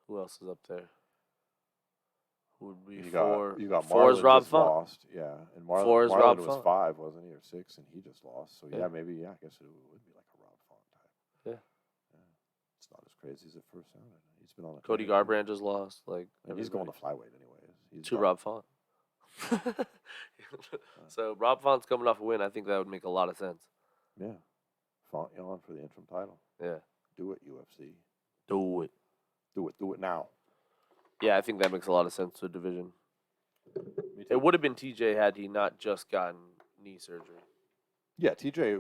B: who else is up there? Who would be
A: You
B: four?
A: got
B: four is
A: Marlon
B: Rob
A: just
B: Font.
A: lost, yeah, and
B: Four is
A: Marlon
B: Rob
A: was
B: Font.
A: 5, wasn't he, or 6, and he just lost. So
B: Yeah.
A: yeah, maybe I guess it would be like a Rob Font type.
B: Yeah.
A: It's not as crazy as it first sounded. He's been on a
B: Cody Garbrandt just lost. Like,
A: and he's going to flyweight anyways. He's
B: to
A: done.
B: Rob Font. So Rob Font's coming off a win. I think that would make a lot of sense.
A: Yeah, Font Jan for the interim title.
B: Yeah.
A: Do it, UFC.
B: Do it.
A: Do it now.
B: Yeah, I think that makes a lot of sense to the division.
A: Me too.
B: It would have been TJ had he not just gotten knee surgery.
A: Yeah, TJ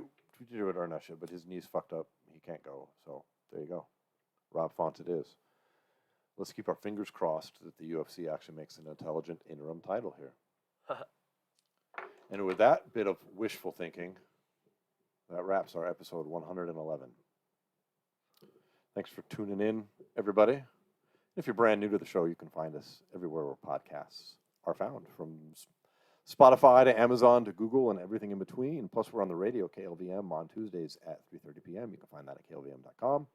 A: would earn that shit, but his knee's fucked up. He can't go. So there you go. Rob Font it is. Let's keep our fingers crossed that the UFC actually makes an intelligent interim title here. And with that bit of wishful thinking, that wraps our episode 111. Thanks for tuning in, everybody. If you're brand new to the show, you can find us everywhere where podcasts are found, from Spotify to Amazon to Google and everything in between. Plus, we're on the radio, KLVM, on Tuesdays at 3:30 p.m. You can find that at klvm.com.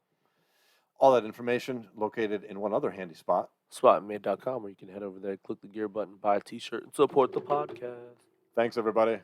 A: All that information located in one other handy spot.
B: SWATmade.com, where you can head over there, click the gear button, buy a t-shirt, and support the podcast.
A: Thanks, everybody.